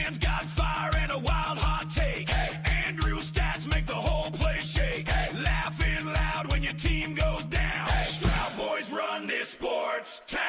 man's got fire and a wild hot take. Andrew's stats make the whole place shake. Laughing loud when your team goes down. Straub boys run this sports town.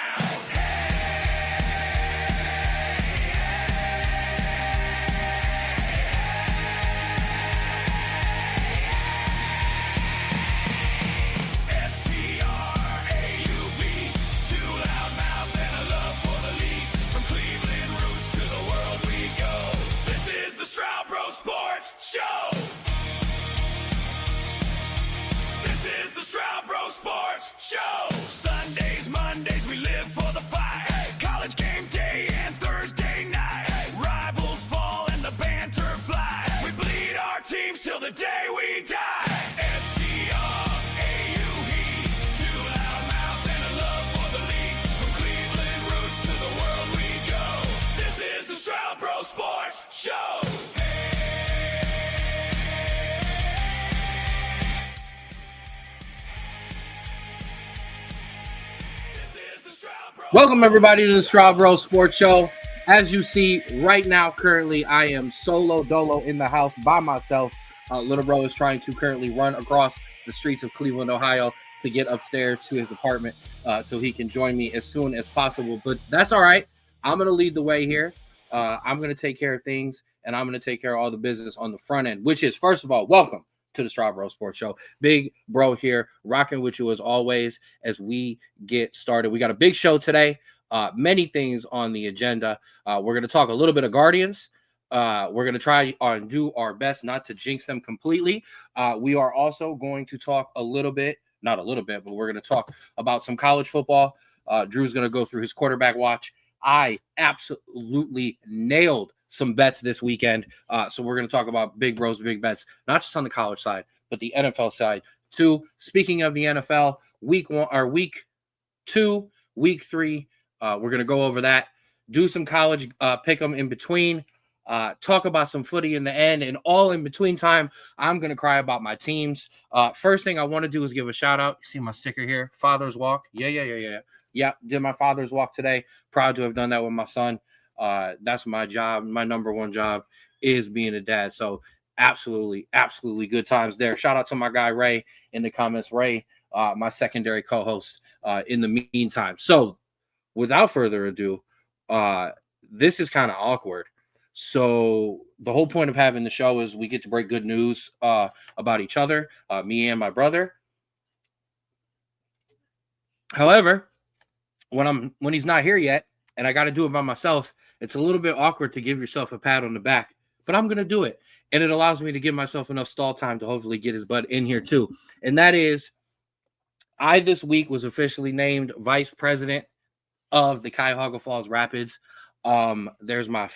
Show. Sundays, Mondays, we live for the fight. College game day and Thursday night. Rivals fall and the banter flies. We bleed our teams till the day we die. STRAUBE, two loud mouths and a love for the league. From Cleveland roots to the world we go. This is the Straub Bro Sports Show. Welcome, everybody, to the Straub Bro Sports Show. As you see right now, currently, I am solo dolo in the house by myself. Little bro is trying to currently run across the streets of Cleveland, Ohio to get upstairs to his apartment so he can join me as soon as possible. But that's all right. I'm going to lead the way here. I'm going to take care of things, and I'm going to take care of all the business on the front end, which is, first of all, welcome to the Straub Bro Sports Show. Big bro here, rocking with you as always as we get started. We got a big show today. Many things on the agenda. We're going to talk a little bit of Guardians. We're going to try and do our best not to jinx them completely. We are also going to talk a little bit, not a little bit, but we're going to talk about some college football. Drew's going to go through his quarterback watch. I absolutely nailed some bets this weekend. So we're going to talk about big bros, big bets, not just on the college side, but the NFL side too. Speaking of the NFL, week 2, week 3, we're going to go over that, do some college pick 'em in between, talk about some footy in the end, and all in between time, I'm going to cry about my teams. First thing I want to do is give a shout out. You see my sticker here, Father's Walk. Yeah, did my Father's Walk today. Proud to have done that with my son. That's my job. My number one job is being a dad. So absolutely good times there. Shout out to my guy Ray in the comments. Ray, my secondary co-host in the meantime. So without further ado, this is kind of awkward. So the whole point of having the show is we get to break good news about each other, me and my brother. However, when he's not here yet, and I got to do it by myself, it's a little bit awkward to give yourself a pat on the back, but I'm going to do it. And it allows me to give myself enough stall time to hopefully get his butt in here too. And that is, I this week was officially named vice president of the Cuyahoga Falls Rapids. There's my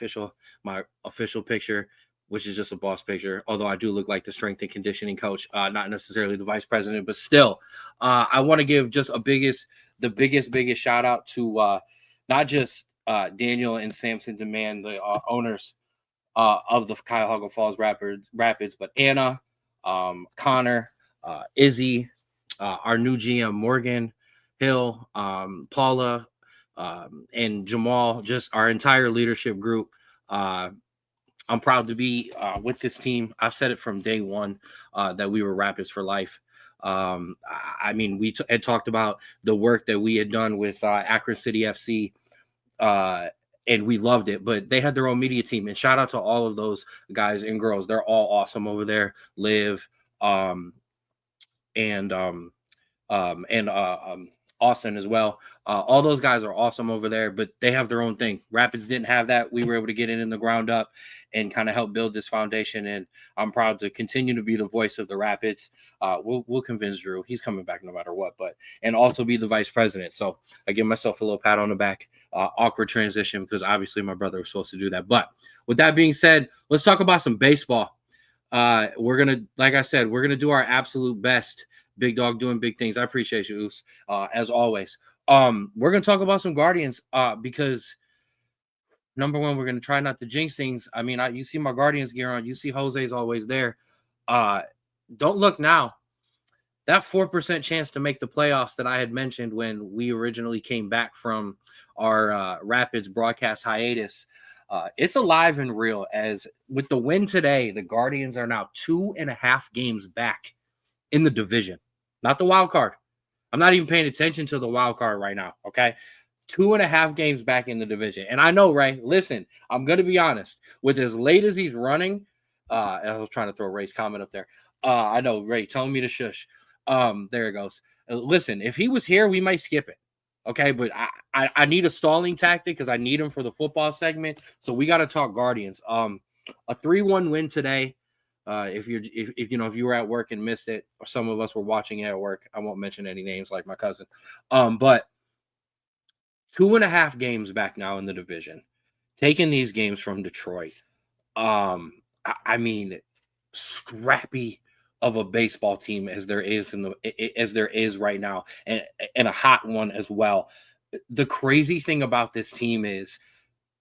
official picture, which is just a boss picture. Although I do look like the strength and conditioning coach, not necessarily the vice president, but still, I want to give just the biggest shout out to, not just Daniel and Samson Demand, the owners of the Cuyahoga Falls Rapids, but Anna, Connor, Izzy, our new GM, Morgan, Hill, Paula, and Jamal, just our entire leadership group. I'm proud to be with this team. I've said it from day one that we were Rapids for life. I mean, we had talked about the work that we had done with Akron City FC, and we loved it, but they had their own media team, and shout out to all of those guys and girls. They're all awesome over there. Liv, and Austin as well. All those guys are awesome over there, but they have their own thing. Rapids didn't have that. We were able to get in the ground up and kind of help build this foundation, and I'm proud to continue to be the voice of the Rapids. We'll convince Drew. He's coming back no matter what, and also be the vice president. So I give myself a little pat on the back. Awkward transition because obviously my brother was supposed to do that. But with that being said, let's talk about some baseball. We're going to, like I said, we're going to do our absolute best. Big dog doing big things. I appreciate you, Oos, as always. We're going to talk about some Guardians because, number one, we're going to try not to jinx things. I mean, you see my Guardians gear on. You see Jose's always there. Don't look now. That 4% chance to make the playoffs that I had mentioned when we originally came back from our Rapids broadcast hiatus, It's alive and real. As with the win today, the Guardians are now 2.5 games back in the division, not the wild card. I'm not even paying attention to the wild card right now. Okay. 2.5 games back in the division. And I know, Ray, listen, I'm going to be honest. With as late as he's running, I was trying to throw Ray's comment up there. I know, Ray, telling me to shush. There it goes. Listen, if he was here, we might skip it. Okay, but I need a stalling tactic because I need him for the football segment. So we got to talk Guardians. A 3-1 win today. If you were at work and missed it, or some of us were watching it at work, I won't mention any names like my cousin. But 2.5 games back now in the division, taking these games from Detroit. I mean, scrappy of a baseball team as there is right now, and a hot one as well. The crazy thing about this team is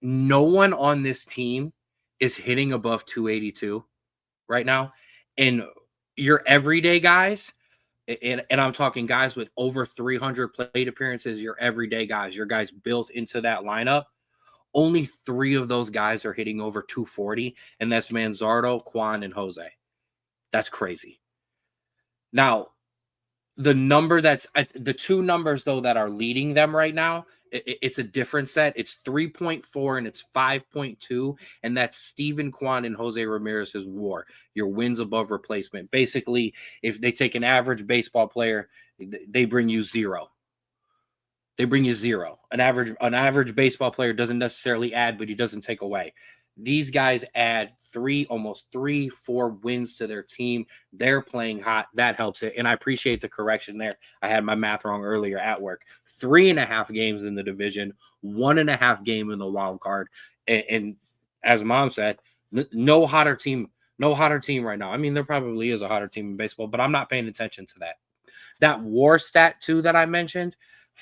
no one on this team is hitting above 282 right now, and your everyday guys. And I'm talking guys with over 300 plate appearances, your everyday guys, your guys built into that lineup. Only 3 of those guys are hitting over 240, and that's Manzardo, Quan, and Jose. That's crazy. Now, the 2 numbers, though, that are leading them right now, it's a different set. It's 3.4 and it's 5.2, and that's Steven Kwan and Jose Ramirez's WAR, your wins above replacement. Basically, if they take an average baseball player, they bring you 0. They bring you 0. An average baseball player doesn't necessarily add, but he doesn't take away. These guys add almost 4 wins to their team. They're playing hot. That helps it. And I appreciate the correction there. I had my math wrong earlier at work. 3.5 games in the division, 1.5 game in the wild card. And as Mom said, no hotter team right now. I mean, there probably is a hotter team in baseball, but I'm not paying attention to that. That WAR stat too that I mentioned,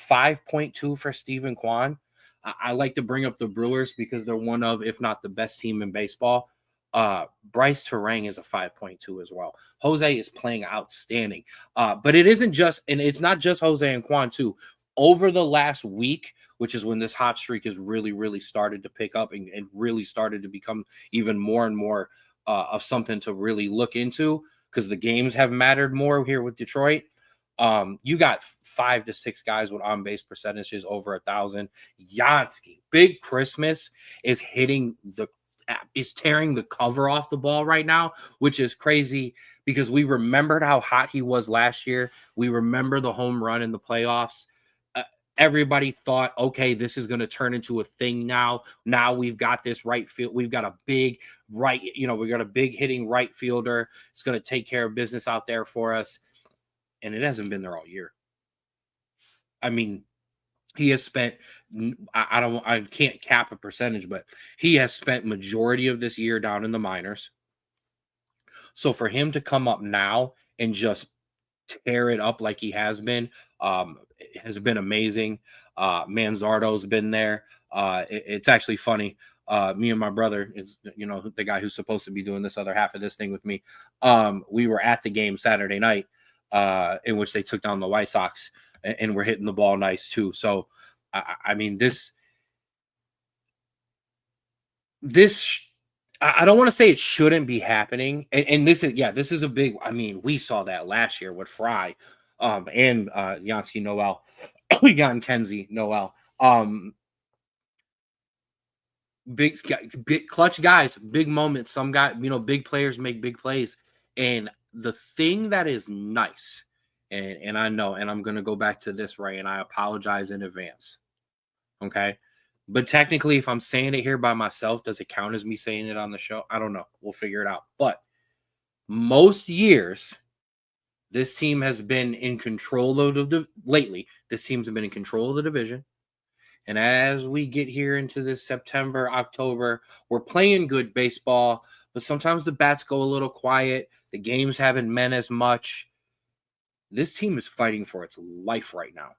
5.2 for Steven Kwan. I like to bring up the Brewers because they're one of, if not the best team in baseball. Bryce Terang is a 5.2 as well. Jose is playing outstanding. But it isn't just, and it's not just Jose and Quan too. Over the last week, which is when this hot streak has really, really started to pick up and really started to become even more and more of something to really look into because the games have mattered more here with Detroit. You got 5 to 6 guys with on-base percentages over 1,000. Yansky, Big Christmas is tearing the cover off the ball right now, which is crazy because we remembered how hot he was last year. We remember the home run in the playoffs. Everybody thought, okay, this is going to turn into a thing now. Now we've got this right field. We've got a big we got a big hitting right fielder. It's going to take care of business out there for us. And it hasn't been there all year. I mean, he has spent, I can't cap a percentage, but he has spent majority of this year down in the minors. So for him to come up now and just tear it up like he has been amazing. Manzardo's been there. It's actually funny. Me and my brother is, the guy who's supposed to be doing this other half of this thing with me. We were at the game Saturday night, in which they took down the White Sox and we're hitting the ball nice too. So, I mean, I don't want to say it shouldn't be happening. And this is a big, I mean, we saw that last year with Fry, and Yansky Noel, we got Kenzie Noel, big clutch guys, big moments. Some guy, big players make big plays. And the thing that is nice, and I know, and I'm going to go back to this, Ray, and I apologize in advance. Okay. But technically, if I'm saying it here by myself, does it count as me saying it on the show? I don't know. We'll figure it out. But most years, this team has been in control of lately. This team's been in control of the division. And as we get here into this September, October, we're playing good baseball, but sometimes the bats go a little quiet. The games haven't meant as much. This team is fighting for its life right now.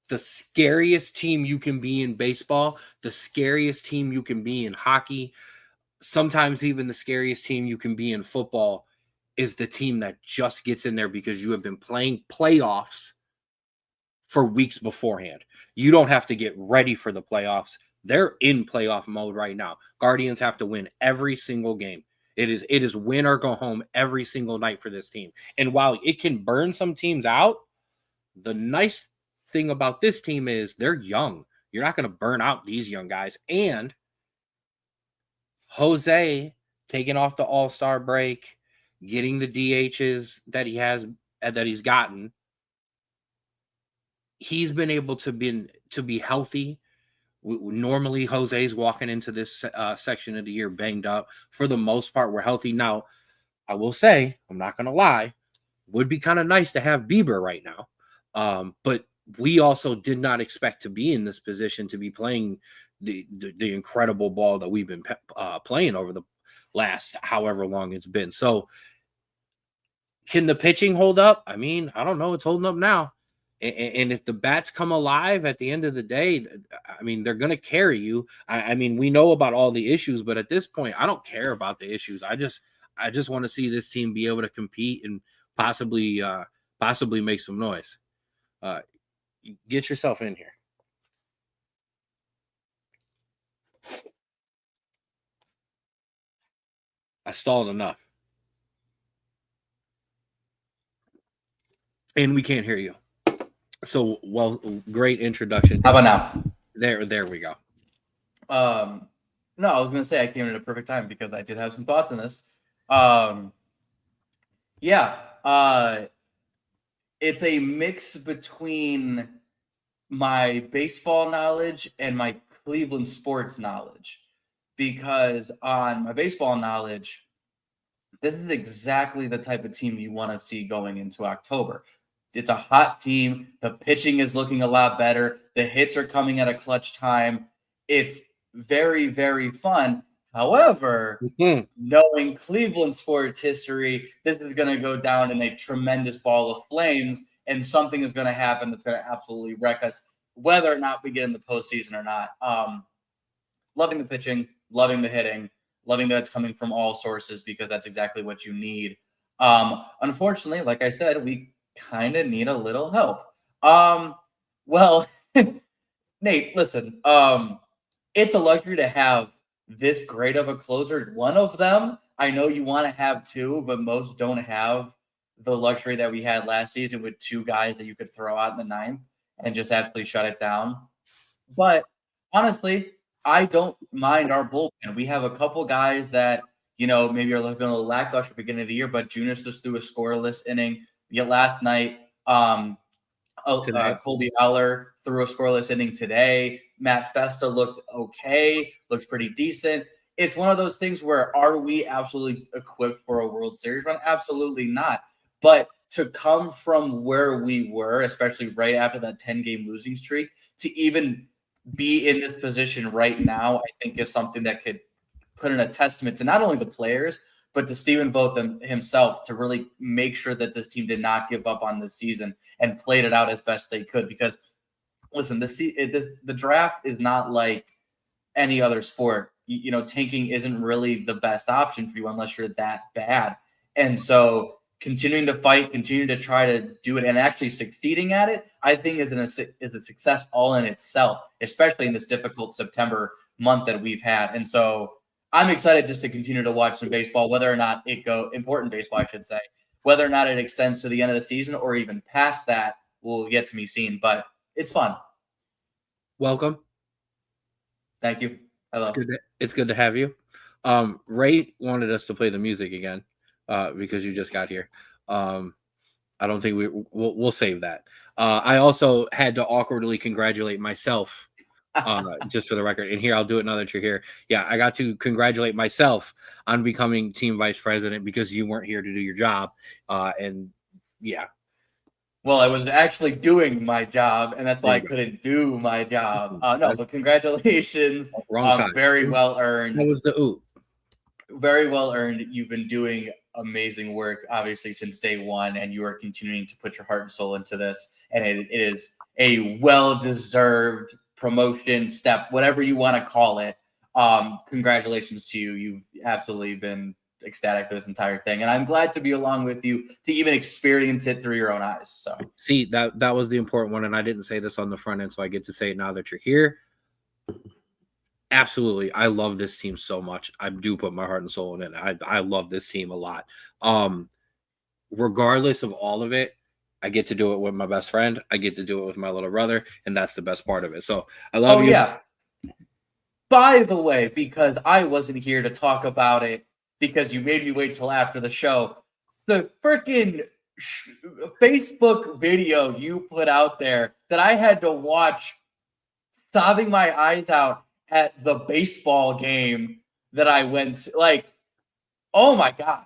The scariest team you can be in baseball, the scariest team you can be in hockey, sometimes even the scariest team you can be in football is the team that just gets in there because you have been playing playoffs for weeks beforehand. You don't have to get ready for the playoffs. they're in playoff mode right now. Guardians have to win every single game. It is win or go home every single night for this team. And while it can burn some teams out, the nice thing about this team is they're young. You're not going to burn out these young guys. And Jose taking off the All-Star break, getting the DHs that he's gotten, he's been able to be healthy. Normally, Jose's walking into this section of the year banged up. For the most part, we're healthy. Now, I will say, I'm not going to lie, would be kind of nice to have Bieber right now. But we also did not expect to be in this position to be playing the incredible ball that we've been playing over the last however long it's been. So, can the pitching hold up? I mean, I don't know. It's holding up now. And if the bats come alive at the end of the day, I mean, they're going to carry you. I mean, we know about all the issues, but at this point, I don't care about the issues. I just want to see this team be able to compete and possibly make some noise. Get yourself in here. I stalled enough. And we can't hear you. So, well, great introduction. How about now? There we go. No, I was going to say I came in at a perfect time because I did have some thoughts on this. It's a mix between my baseball knowledge and my Cleveland sports knowledge, because on my baseball knowledge, this is exactly the type of team you want to see going into October. It's a hot team. The pitching is looking a lot better. The hits are coming at a clutch time. It's very, very fun. However, knowing Cleveland sports history, this is going to go down in a tremendous ball of flames, and something is going to happen that's going to absolutely wreck us, whether or not we get in the postseason or not. Loving the pitching, loving the hitting, loving that it's coming from all sources, because that's exactly what you need. Unfortunately, like I said, we kind of need a little help. Well, Nate, listen, it's a luxury to have this great of a closer. One of them, I know you want to have two, but most don't have the luxury that we had last season with two guys that you could throw out in the ninth and just absolutely shut it down. But honestly, I don't mind our bullpen. We have a couple guys that, maybe are looking a little lackluster beginning of the year, but Junis just threw a scoreless inning. Yet last night, Colby Eller threw a scoreless inning today. Matt Festa looked okay, looks pretty decent. It's one of those things where, are we absolutely equipped for a World Series run? Absolutely not. But to come from where we were, especially right after that 10-game losing streak, to even be in this position right now, I think is something that could put in a testament to not only the players, but to Stephen Vogt himself, to really make sure that this team did not give up on this season and played it out as best they could. Because, listen, the draft is not like any other sport. Tanking isn't really the best option for you unless you're that bad. And so continuing to fight, continuing to try to do it, and actually succeeding at it, I think is a success all in itself, especially in this difficult September month that we've had. And so I'm excited just to continue to watch some baseball, whether or not important baseball, I should say, whether or not it extends to the end of the season or even past that will yet to be seen, but it's fun. Welcome. Thank you. Hello. It's good to have you. Ray wanted us to play the music again because you just got here. I don't think we'll save that. I also had to awkwardly congratulate myself. Just for the record, and here I'll do it now that you're here. Yeah, I got to congratulate myself on becoming team vice president because you weren't here to do your job. And yeah. Well, I was actually doing my job, and that's why I couldn't do my job. But congratulations. Wrong side. Very well earned. That was the oop. Very well earned. You've been doing amazing work, obviously, since day one, and you are continuing to put your heart and soul into this. And it is a well-deserved promotion step, whatever you want to call it. Congratulations to you. You've absolutely been ecstatic for this entire thing, and I'm glad to be along with you to even experience it through your own eyes. So see, that was the important one, and I didn't say this on the front end, so I get to say it now that you're here. Absolutely. I love this team so much. I do put my heart and soul in it. I love this team a lot. Regardless of all of it, I get to do it with my best friend. I get to do it with my little brother, and that's the best part of it. So I love Oh you. yeah. By the way, because I wasn't here to talk about it because you made me wait till after the show, the freaking Facebook video you put out there that I had to watch sobbing my eyes out at the baseball game that I went to, like, oh my God.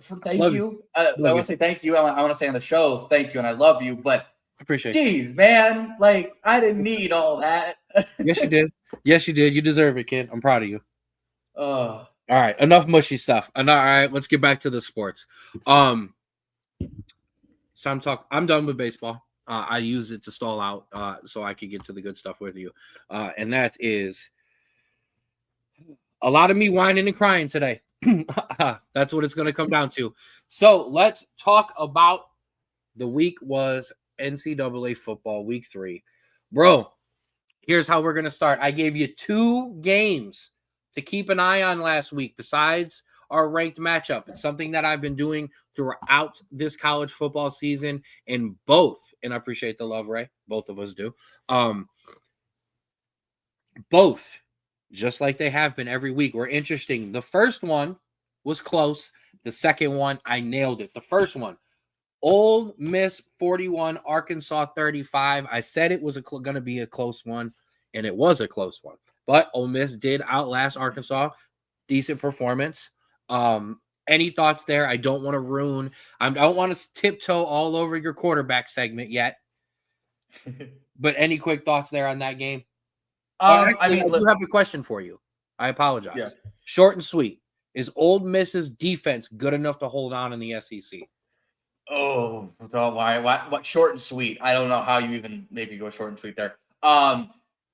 Thank Love you. you. Love I you. want to say thank you. I want to say on the show, thank you, and I love you. But Appreciate you. geez, man, like I didn't need all that. Yes, you did. Yes, you did. You deserve it, kid. I'm proud of you. Oh, All right, enough mushy stuff. All right, let's get back to the sports. It's time to talk. I'm done with baseball. I use it to stall out so I can get to the good stuff with you. And that is a lot of me whining and crying today. That's what it's going to come down to. So let's talk about the week was NCAA football week 3. Bro, here's how we're going to start. I gave you 2 games to keep an eye on last week besides our ranked matchup. It's something that I've been doing throughout this college football season, and both, and I appreciate the love, Ray. Both of us do. Both, just like they have been every week, were interesting. The first one was close. The second one, I nailed it. The first one, Ole Miss 41, Arkansas 35. I said it was going to be a close one, and it was a close one. But Ole Miss did outlast Arkansas. Decent performance. Any thoughts there? I don't want to ruin. I don't want to tiptoe all over your quarterback segment yet. But any quick thoughts there on that game? Actually, I do have a question for you. I apologize. Yeah. Short and sweet. Is Ole Miss's defense good enough to hold on in the SEC? Oh, why? What? Short and sweet. I don't know how you even maybe go short and sweet there.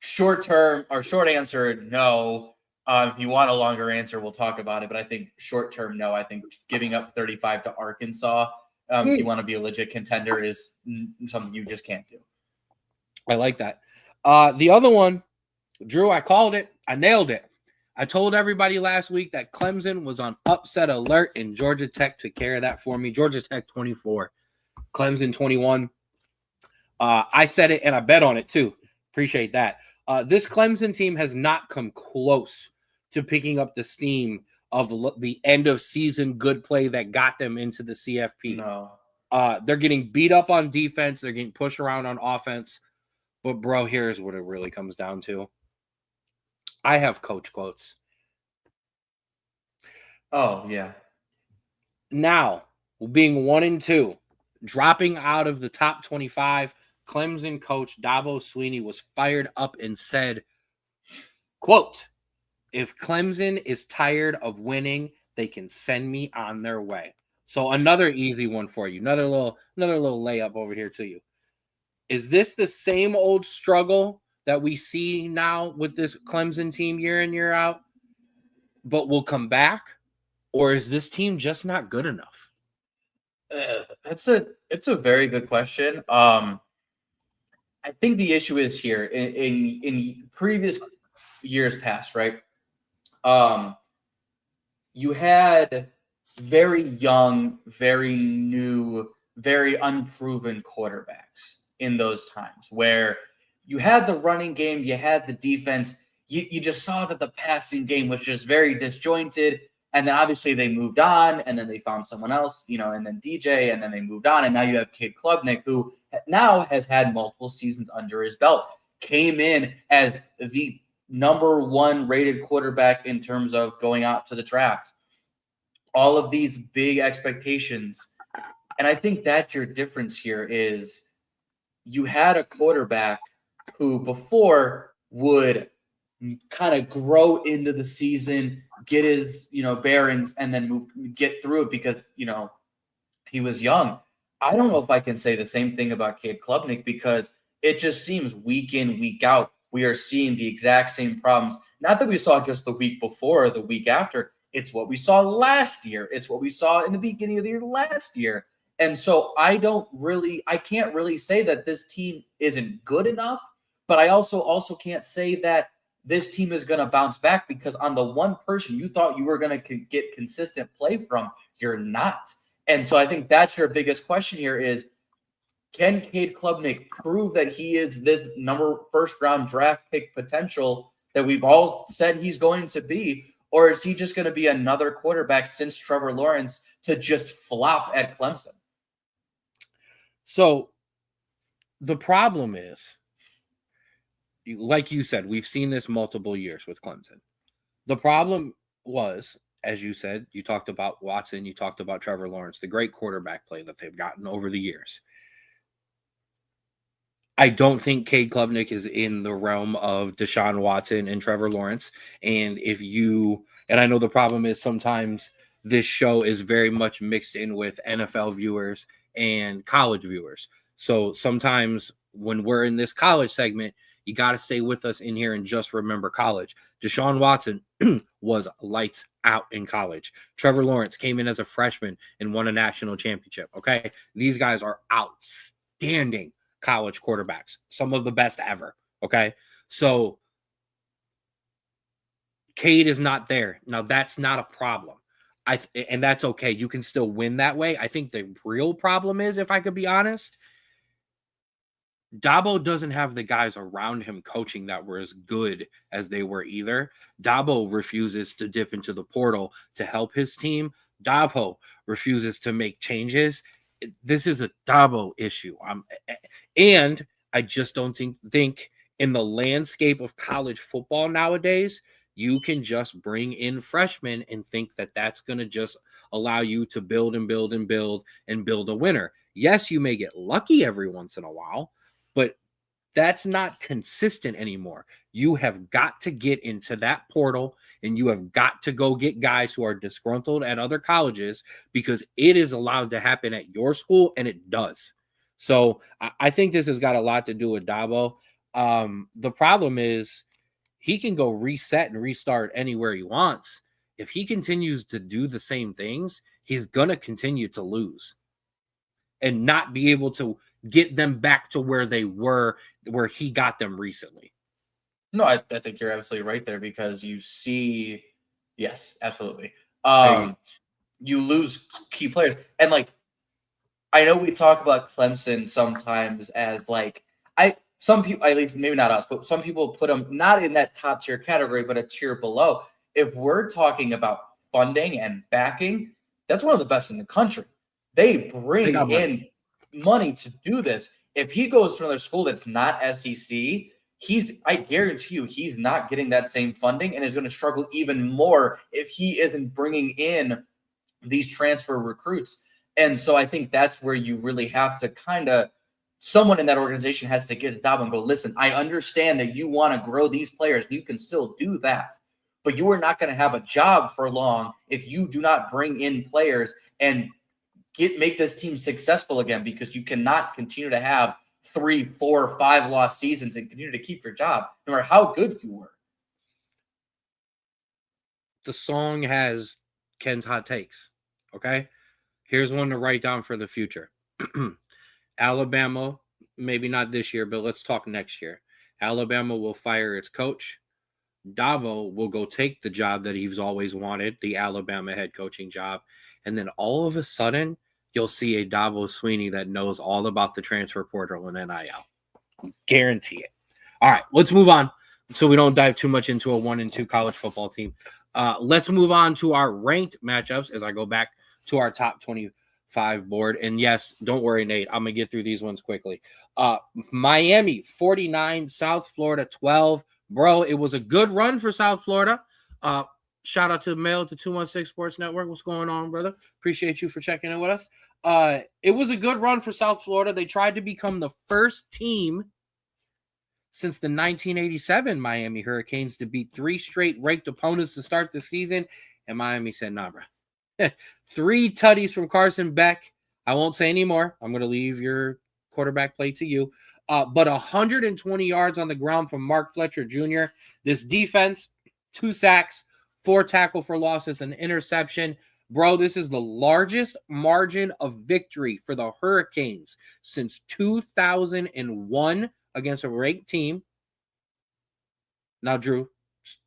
Short term or short answer, no. If you want a longer answer, we'll talk about it. But I think short term, no. I think giving up 35 to Arkansas, if you want to be a legit contender, is something you just can't do. I like that. The other one, Drew, I called it. I nailed it. I told everybody last week that Clemson was on upset alert, and Georgia Tech took care of that for me. Georgia Tech 24, Clemson 21. I said it, and I bet on it too. Appreciate that. This Clemson team has not come close to picking up the steam of the end of season good play that got them into the CFP. No. They're getting beat up on defense. They're getting pushed around on offense. But, bro, here's what it really comes down to. I have coach quotes. Oh, yeah. Now, being 1-2, dropping out of the top 25, Clemson coach Dabo Swinney was fired up and said, quote, "If Clemson is tired of winning, they can send me on their way." So another easy one for you. Another little layup over here to you. Is this the same old struggle that we see now with this Clemson team year in, year out, but will come back? Or is this team just not good enough? It's a very good question. I think the issue is here in previous years past, right? You had very young, very new, very unproven quarterbacks in those times where you had the running game, you had the defense, you just saw that the passing game was just very disjointed. And then obviously they moved on, and then they found someone else, and then DJ, and then they moved on. And now you have Cade Klubnik, who now has had multiple seasons under his belt, came in as the number 1 rated quarterback in terms of going out to the draft. All of these big expectations. And I think that's your difference here is you had a quarterback who before would kind of grow into the season, get his, bearings, and then get through it because, he was young. I don't know if I can say the same thing about Cade Klubnik because it just seems week in, week out, we are seeing the exact same problems. Not that we saw just the week before or the week after. It's what we saw last year. It's what we saw in the beginning of the year last year. And so I can't really say that this team isn't good enough, but I also can't say that this team is going to bounce back because on the one person you thought you were going to get consistent play from, you're not. And so I think that's your biggest question here is, can Cade Klubnik prove that he is this first round draft pick potential that we've all said he's going to be? Or is he just going to be another quarterback since Trevor Lawrence to just flop at Clemson? So the problem is, like you said, we've seen this multiple years with Clemson. The problem was, as you said, you talked about Watson, you talked about Trevor Lawrence, the great quarterback play that they've gotten over the years. I don't think Cade Klubnik is in the realm of Deshaun Watson and Trevor Lawrence. And I know the problem is sometimes this show is very much mixed in with NFL viewers and college viewers. So sometimes when we're in this college segment, you got to stay with us in here and just remember college. Deshaun Watson was lights out in college. Trevor Lawrence came in as a freshman and won a national championship. Okay. These guys are outstanding college quarterbacks, some of the best ever. Okay. So Cade is not there. Now that's not a problem. And that's okay. You can still win that way. I think the real problem is, if I could be honest, Dabo doesn't have the guys around him coaching that were as good as they were either. Dabo refuses to dip into the portal to help his team. Dabo refuses to make changes. This is a Dabo issue. And I just don't think in the landscape of college football nowadays, you can just bring in freshmen and think that that's going to just allow you to build and build and build and build a winner. Yes, you may get lucky every once in a while, but that's not consistent anymore. You have got to get into that portal and you have got to go get guys who are disgruntled at other colleges because it is allowed to happen at your school, and it does. So I think this has got a lot to do with Dabo. The problem is he can go reset and restart anywhere he wants. If he continues to do the same things, he's going to continue to lose and not be able to get them back to where they were, where he got them recently. No, I think you're absolutely right there because you see, yes, absolutely. You lose key players. And like, I know we talk about Clemson sometimes as like, some people, at least maybe not us, but some people put them not in that top tier category, but a tier below. If we're talking about funding and backing, that's one of the best in the country. They bring in money to do this. If he goes to another school that's not SEC, I guarantee you, he's not getting that same funding and is going to struggle even more if he isn't bringing in these transfer recruits. And so I think that's where you really have to someone in that organization has to get the job and go, listen, I understand that you want to grow these players. You can still do that, but you are not going to have a job for long if you do not bring in players and make this team successful again, because you cannot continue to have 3, 4, 5 lost seasons and continue to keep your job, no matter how good you were. The song has Ken's hot takes. Okay. Here's one to write down for the future. Alabama, maybe not this year, but let's talk next year. Alabama will fire its coach. Dabo will go take the job that he's always wanted, the Alabama head coaching job. And then all of a sudden, you'll see a Dabo Sweeney that knows all about the transfer portal and NIL. Guarantee it. All right, let's move on so we don't dive too much into a 1 and 2 college football team. Let's move on to our ranked matchups as I go back to our top 25 board. And yes, don't worry, Nate, I'm going to get through these ones quickly. Miami, 49, South Florida, 12. Bro, it was a good run for South Florida. Shout out to Mail at the 216 Sports Network. What's going on, brother? Appreciate you for checking in with us. It was a good run for South Florida. They tried to become the first team since the 1987 Miami Hurricanes to beat 3 straight ranked opponents to start the season. And Miami said, nah, bro. 3 tutties from Carson Beck. I won't say any more. I'm going to leave your quarterback play to you. But 120 yards on the ground from Mark Fletcher Jr. This defense, 2 sacks, 4 tackle for losses, an interception. Bro, this is the largest margin of victory for the Hurricanes since 2001 against a ranked team. Now, Drew,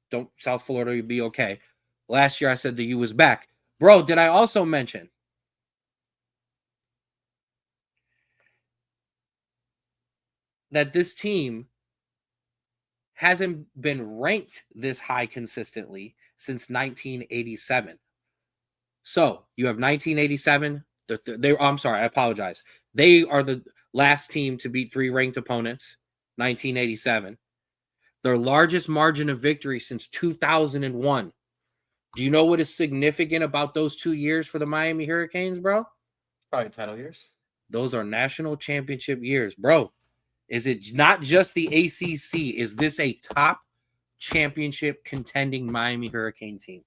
don't South Florida be okay. Last year I said the U was back. Bro, did I also mention that this team hasn't been ranked this high consistently since 1987? So you have 1987. I'm sorry, I apologize. They are the last team to beat 3 ranked opponents, 1987. Their largest margin of victory since 2001. Do you know what is significant about those 2 years for the Miami Hurricanes, bro? Probably title years. Those are national championship years, bro. Is it not just the ACC? Is this a top championship contending Miami Hurricane team?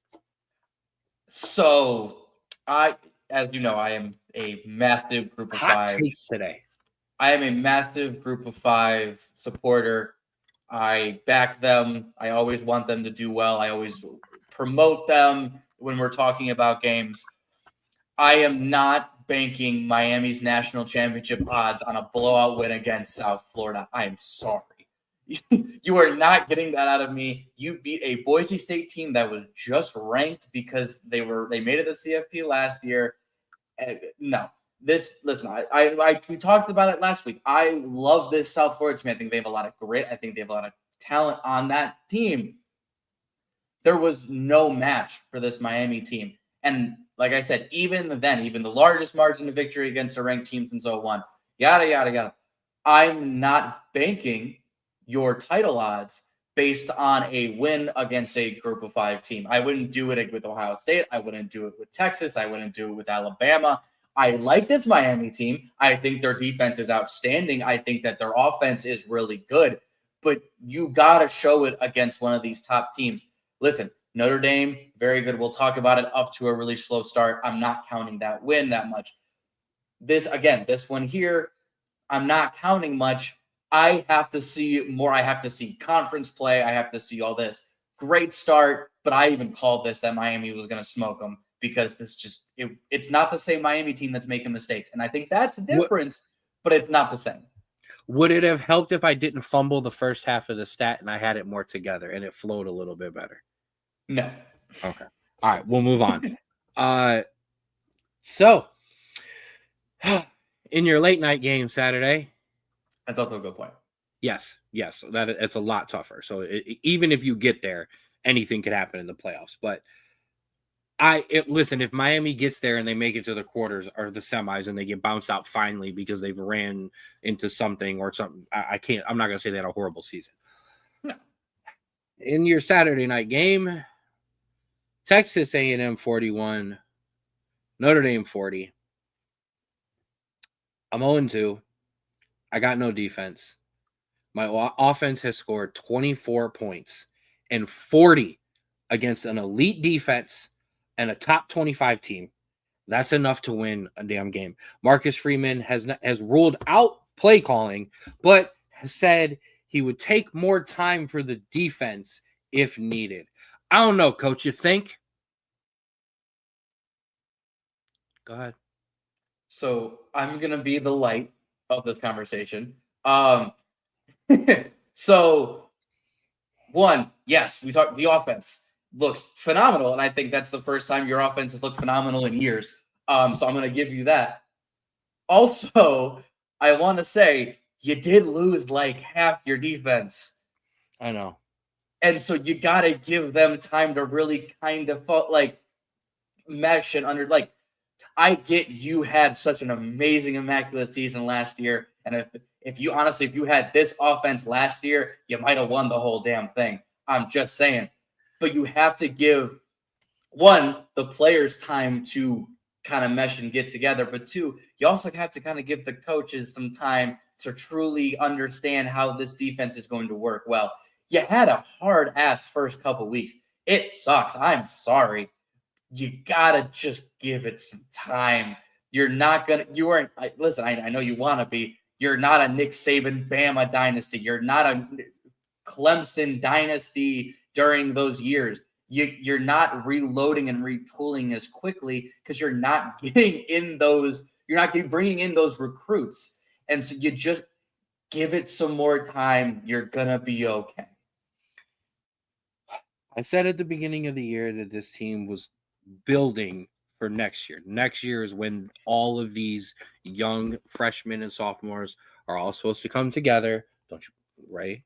So as you know, I am a massive group of Hot five. takes today. I am a massive group of 5 supporter. I back them. I always want them to do well. I always promote them when we're talking about games. I am not banking Miami's national championship odds on a blowout win against South Florida. I am sorry. You are not getting that out of me. You beat a Boise State team that was just ranked because they made it the CFP last year. No. We talked about it last week. I love this South Florida team. I think they have a lot of grit. I think they have a lot of talent on that team. There was no match for this Miami team. And like I said, even the largest margin of victory against a ranked team since 01, yada, yada, yada. I'm not banking your title odds based on a win against a group of 5 team. I wouldn't do it with Ohio State. I wouldn't do it with Texas. I wouldn't do it with Alabama. I like this Miami team. I think their defense is outstanding. I think that their offense is really good. But you got to show it against one of these top teams. Listen, Notre Dame, very good. We'll talk about it up to a really slow start. I'm not counting that win that much. This one here, I'm not counting much. I have to see more. I have to see conference play. I have to see all this. Great start, but I even called this that Miami was going to smoke them because it's not the same Miami team that's making mistakes. And I think that's a difference, but it's not the same. Would it have helped if I didn't fumble the first half of the stat and I had it more together and it flowed a little bit better? No. Okay. All right, we'll move on. So in your late night game Saturday, that's also a good point. Yes, it's a lot tougher. So even if you get there, anything could happen in the playoffs. But listen, if Miami gets there and they make it to the quarters or the semis and they get bounced out finally because they've ran into something or something, I'm not going to say they had a horrible season. No. In your Saturday night game, Texas A&M 41, Notre Dame 40. I'm 0-2. I got no defense. My offense has scored 24 points and 40 against an elite defense and a top 25 team. That's enough to win a damn game. Marcus Freeman has ruled out play calling, but has said he would take more time for the defense if needed. I don't know, Coach. You think? Go ahead. So I'm going to be the light of this conversation. So, one, yes, we talked. The offense looks phenomenal, and I think that's the first time your offense has looked phenomenal in years. So I'm going to give you that. Also, I want to say you did lose like half your defense. I know. And so you got to give them time to really kind of mesh and I get you had such an amazing, immaculate season last year. And if you had this offense last year, you might have won the whole damn thing. I'm just saying. But you have to give, one, the players time to kind of mesh and get together. But two, you also have to kind of give the coaches some time to truly understand how this defense is going to work. Well, you had a hard-ass first couple weeks. It sucks. I'm sorry. You gotta just give it some time. Listen, I know you want to be. You're not a Nick Saban Bama dynasty. You're not a Clemson dynasty during those years. You're not reloading and retooling as quickly because you're not bringing in those recruits. And so you just give it some more time. You're gonna be okay. I said at the beginning of the year that this team was building for next year. Next year is when all of these young freshmen and sophomores are all supposed to come together. Don't you, Ray?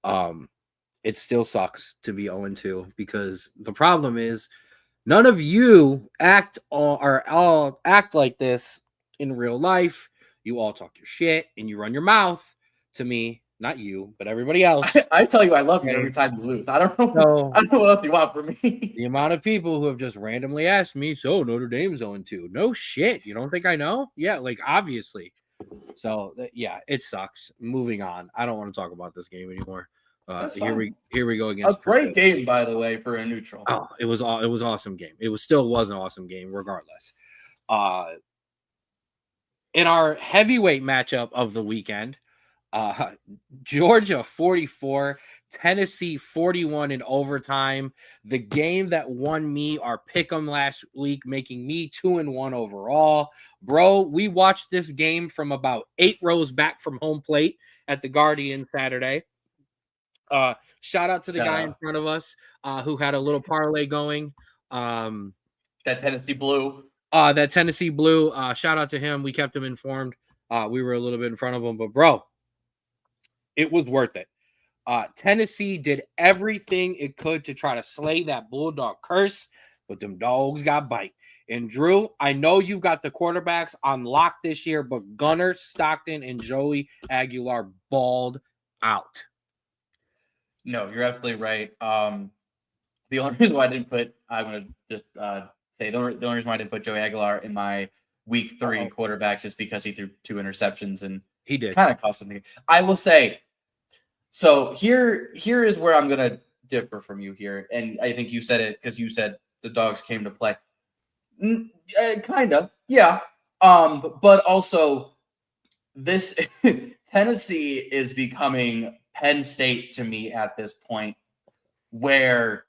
Um, it still sucks to be 0-2 because the problem is none of you all act like this in real life. You all talk your shit and you run your mouth to me, not you, but everybody else. I tell you I love you Okay. every time you lose. I don't know. So I don't know what else you want from me. the amount of people who have just randomly asked me, so Notre Dame's 0-2. No shit. You don't think I know? Yeah, like obviously. So yeah, it sucks. Moving on. I don't want to talk about this game anymore. Here we go A against great game, by the way, for a neutral. Oh, it was awesome game. It was an awesome game, regardless. In our heavyweight matchup of the weekend, Georgia 44, Tennessee 41 in overtime. The game that won me our pick'em last week, making me 2-1 overall. Bro, we watched this game from about 8 rows back from home plate at the Guardian Saturday. Shout out to the guy in front of us who had a little parlay going. That Tennessee Blue. That Tennessee Blue. Shout out to him. We kept him informed. We were a little bit in front of him, but bro, it was worth it. Tennessee did everything it could to try to slay that Bulldog curse, but them dogs got bite. And Drew, I know you've got the quarterbacks on lock this year, but Gunnar, Stockton, and Joey Aguilar balled out. No, you're absolutely right. The only reason why I didn't put, I'm going to just say the only reason why I didn't put Joey Aguilar in my week 3 quarterbacks is because he threw 2 interceptions and he did kind of cost him. I will say, so here is where I'm going to differ from you here. And I think you said it because you said the dogs came to play. Kind of, yeah. But also this Tennessee is becoming Penn State to me at this point, where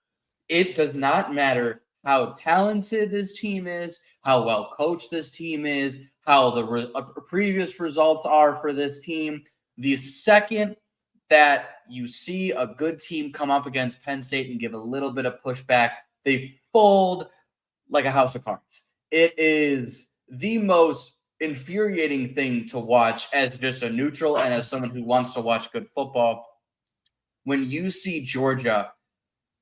it does not matter how talented this team is, how well coached this team is, how the previous results are for this team. The second that you see a good team come up against Penn State and give a little bit of pushback, they fold like a house of cards. It is the most infuriating thing to watch as just a neutral and as someone who wants to watch good football. When you see Georgia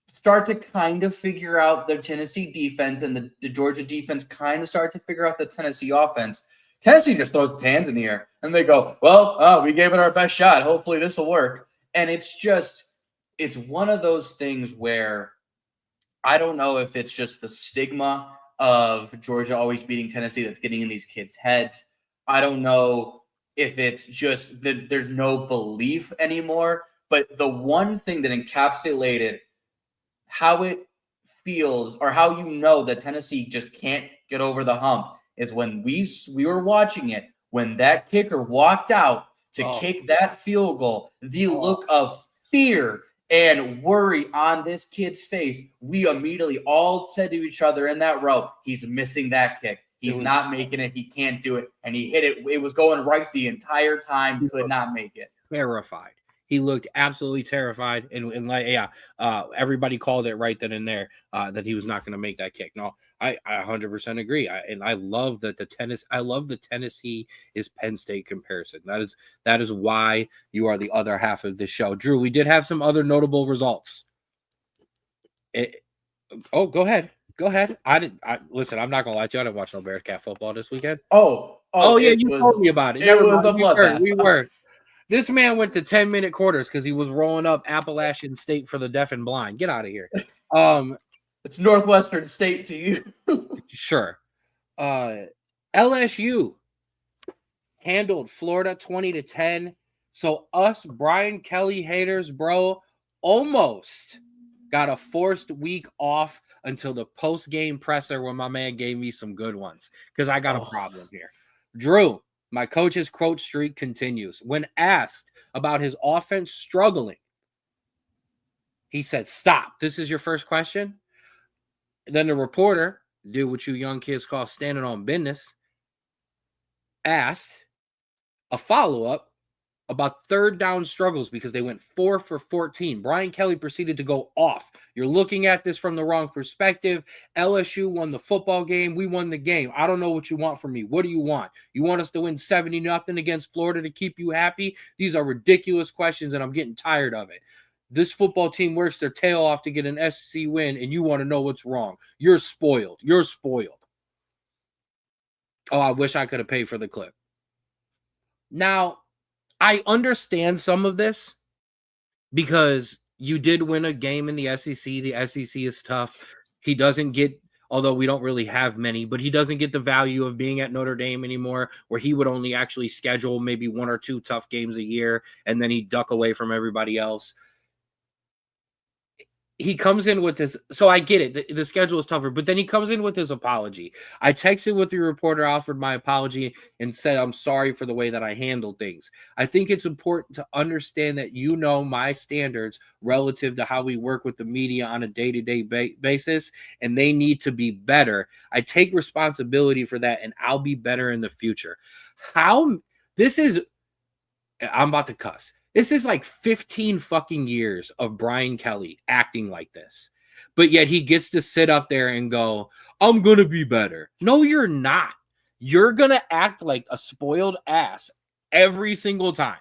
start to kind of figure out the Tennessee defense and the Georgia defense kind of start to figure out the Tennessee offense, Tennessee just throws its hands in the air and they go, well, we gave it our best shot. Hopefully this will work. And it's one of those things where I don't know if it's just the stigma of Georgia always beating Tennessee that's getting in these kids' heads. I don't know if it's just that there's no belief anymore. But the one thing that encapsulated how it feels or how you know that Tennessee just can't get over the hump is when we were watching it, when that kicker walked out to kick that field goal, the look of fear and worry on this kid's face, we immediately all said to each other in that row, he's missing that kick. He's not making it. He can't do it. And he hit it. It was going right the entire time. Could not make it. Terrified. He looked absolutely terrified. And like, yeah, everybody called it right then and there that he was not going to make that kick. No, I 100% agree. I love that the Tennessee is Penn State comparison. That is why you are the other half of this show. Drew, we did have some other notable results. Go ahead. Go ahead. Listen, I'm not going to lie to you. I didn't watch no Bearcat football this weekend. Oh yeah, you told me about it. It was a bloodbath. We were. This man went to 10-minute quarters because he was rolling up Appalachian State for the deaf and blind. Get out of here. It's Northwestern State to you. Sure. LSU handled Florida 20-10. So us Brian Kelly haters, bro, almost got a forced week off until the post-game presser when my man gave me some good ones because I got a problem here. Drew, my coach's quote streak continues. When asked about his offense struggling, he said, stop. This is your first question? Then the reporter, did what you young kids call standing on business, asked a follow-up, about third down struggles because they went 4 for 14. Brian Kelly proceeded to go off. You're looking at this from the wrong perspective. LSU won the football game. We won the game. I don't know what you want from me. What do you want? You want us to win 70-0 against Florida to keep you happy? These are ridiculous questions, and I'm getting tired of it. This football team works their tail off to get an SEC win, and you want to know what's wrong. You're spoiled. You're spoiled. Oh, I wish I could have paid for the clip. Now, I understand some of this because you did win a game in the SEC. The SEC is tough. He doesn't get, although we don't really have many, but he doesn't get the value of being at Notre Dame anymore, where he would only actually schedule maybe 1 or 2 tough games a year, and then he'd duck away from everybody else. He comes in with this, so I get it. The schedule is tougher, but then he comes in with his apology. I texted with the reporter, offered my apology, and said I'm sorry for the way that I handled things. I think it's important to understand that my standards relative to how we work with the media on a day-to-day basis, and they need to be better. I take responsibility for that, and I'll be better in the future. I'm about to cuss. This is like 15 fucking years of Brian Kelly acting like this. But yet he gets to sit up there and go, I'm going to be better. No, you're not. You're going to act like a spoiled ass every single time.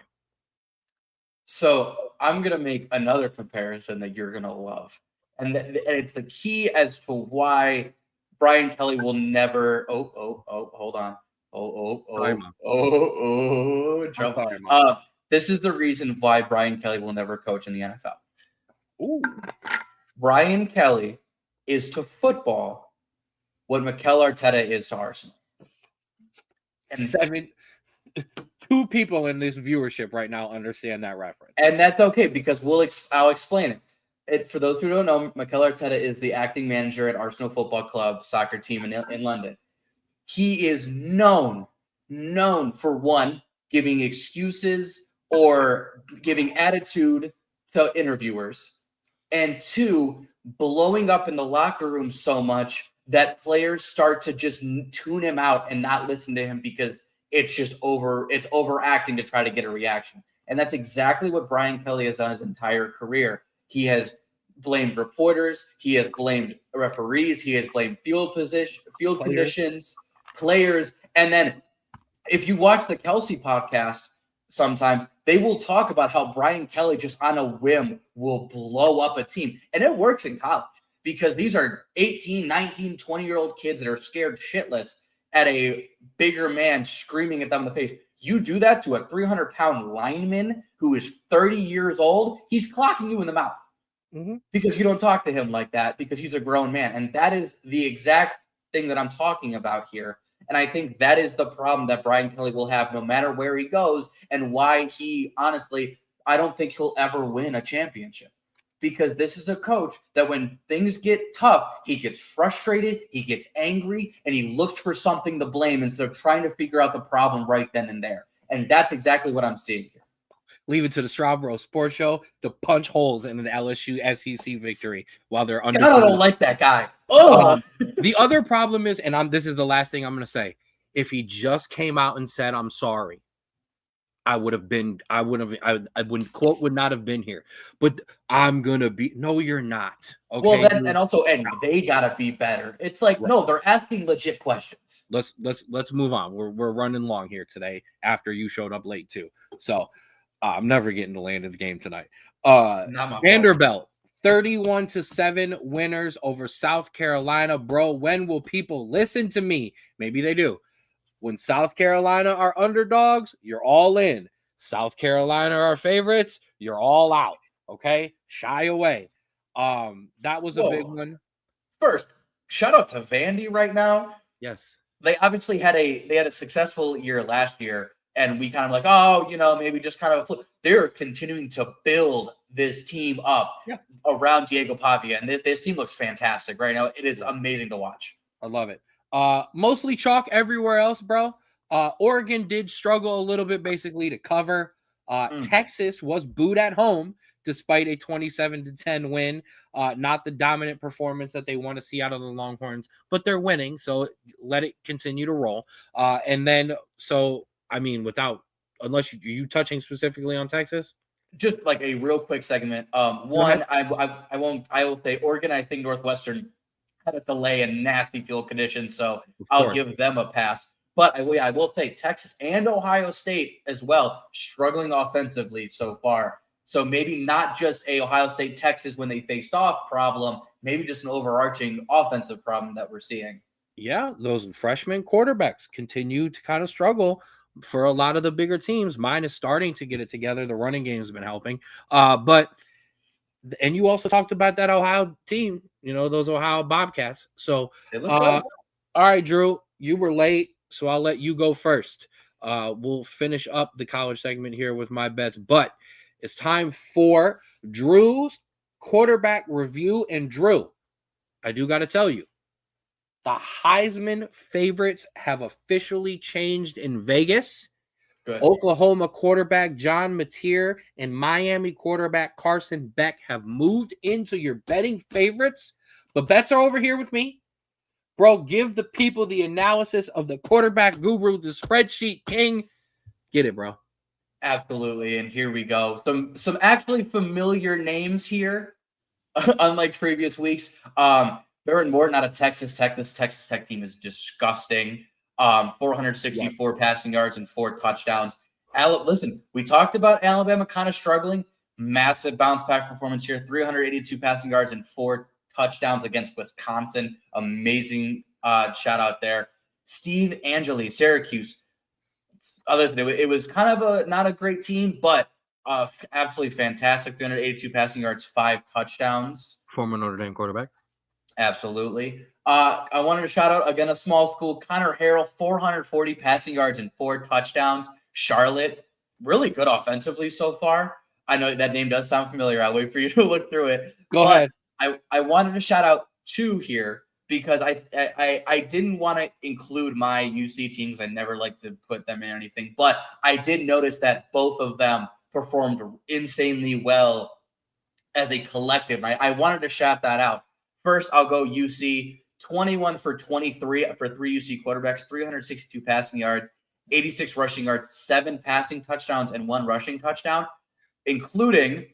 So I'm going to make another comparison that you're going to love. And it's the key as to why Brian Kelly will never. Hold on. Jump. This is the reason why Brian Kelly will never coach in the NFL. Ooh. Brian Kelly is to football what Mikel Arteta is to Arsenal. And 2 people in this viewership right now understand that reference. And that's okay because I'll explain it. For those who don't know, Mikel Arteta is the acting manager at Arsenal Football Club soccer team in London. He is known for, one, giving excuses or giving attitude to interviewers, and 2, blowing up in the locker room so much that players start to just tune him out and not listen to him because it's overacting to try to get a reaction. And that's exactly what Brian Kelly has done his entire career. He has blamed reporters, he has blamed referees, he has blamed field conditions, players, and then if you watch the Kelsey podcast, sometimes they will talk about how Brian Kelly just on a whim will blow up a team. And it works in college because these are 18, 19, 20-year-old kids that are scared shitless at a bigger man screaming at them in the face. You do that to a 300-pound lineman who is 30 years old, he's clocking you in the mouth because you don't talk to him like that because he's a grown man. And that is the exact thing that I'm talking about here. And I think that is the problem that Brian Kelly will have no matter where he goes, and why I don't think he'll ever win a championship. Because this is a coach that when things get tough, he gets frustrated, he gets angry, and he looks for something to blame instead of trying to figure out the problem right then and there. And that's exactly what I'm seeing here. Leave it to the Straub Sports Show to punch holes in an LSU SEC victory while they're under. God, I don't like that guy. The other problem is, and this is the last thing I'm going to say. If he just came out and said, I'm sorry, quote would not have been here. But I'm going to be, no, you're not. Okay. Well, then, and also, Eddie, they got to be better. It's like, right. No, they're asking legit questions. Let's move on. We're running long here today after you showed up late too. So I'm never getting to Landon's game tonight. Vanderbilt, 31-7 winners over South Carolina. Bro, when will people listen to me? Maybe they do. When South Carolina are underdogs, you're all in. South Carolina are favorites, you're all out. Okay? Shy away. That was a big one. First, shout out to Vandy right now. Yes. They obviously had a successful year last year, and we kind of like, maybe just kind of a flip. They're continuing to build this team up around Diego Pavia, and this team looks fantastic right now. It is amazing to watch. I love it. Mostly chalk everywhere else, bro. Oregon did struggle a little bit basically to cover. Texas was booed at home despite a 27-10 win. Not the dominant performance that they want to see out of the Longhorns, but they're winning, so let it continue to roll. Without unless you touching specifically on Texas? Just like a real quick segment. ahead. I will say Oregon. I think Northwestern had a delay in nasty field conditions, so Of I'll course. give them a pass. But I will say Texas and Ohio State as well struggling offensively so far. So maybe not just a Ohio State Texas when they faced off problem, maybe just an overarching offensive problem that we're seeing. Yeah, those freshman quarterbacks continue to kind of struggle for a lot of the bigger teams. Mine is starting to get it together. The running game has been helping. And you also talked about that Ohio team, those Ohio Bobcats. So, They look good. all right, Drew, you were late, so I'll let you go first. We'll finish up the college segment here with my bets, but it's time for Drew's quarterback review. And Drew, I do got to tell you, the Heisman favorites have officially changed in Vegas. Good. Oklahoma quarterback John Mateer and Miami quarterback Carson Beck have moved into your betting favorites. But bets are over here with me. Bro, give the people the analysis of the quarterback guru, the spreadsheet king. Get it, bro. Absolutely. And here we go. Some actually familiar names here, unlike previous weeks. Baron Morton out of Texas Tech. This Texas Tech team is disgusting. 464 passing yards and 4 touchdowns. Listen, we talked about Alabama kind of struggling. Massive bounce back performance here. 382 passing yards and 4 touchdowns against Wisconsin. Amazing shout out there. Steve Angeli, Syracuse. Listen, it was kind of not a great team, but absolutely fantastic. 382 passing yards, 5 touchdowns. Former Notre Dame quarterback. Absolutely. I wanted to shout out again a small school, Connor Harrell, 440 passing yards and 4 touchdowns. Charlotte, really good offensively so far. I know that name does sound familiar. I'll wait for you to look through it. Go ahead. I wanted to shout out 2 here because I didn't want to include my UC teams. I never like to put them in anything, but I did notice that both of them performed insanely well as a collective. I wanted to shout that out. First, I'll go UC, 21 for 23 for 3 UC quarterbacks, 362 passing yards, 86 rushing yards, 7 passing touchdowns, and 1 rushing touchdown, including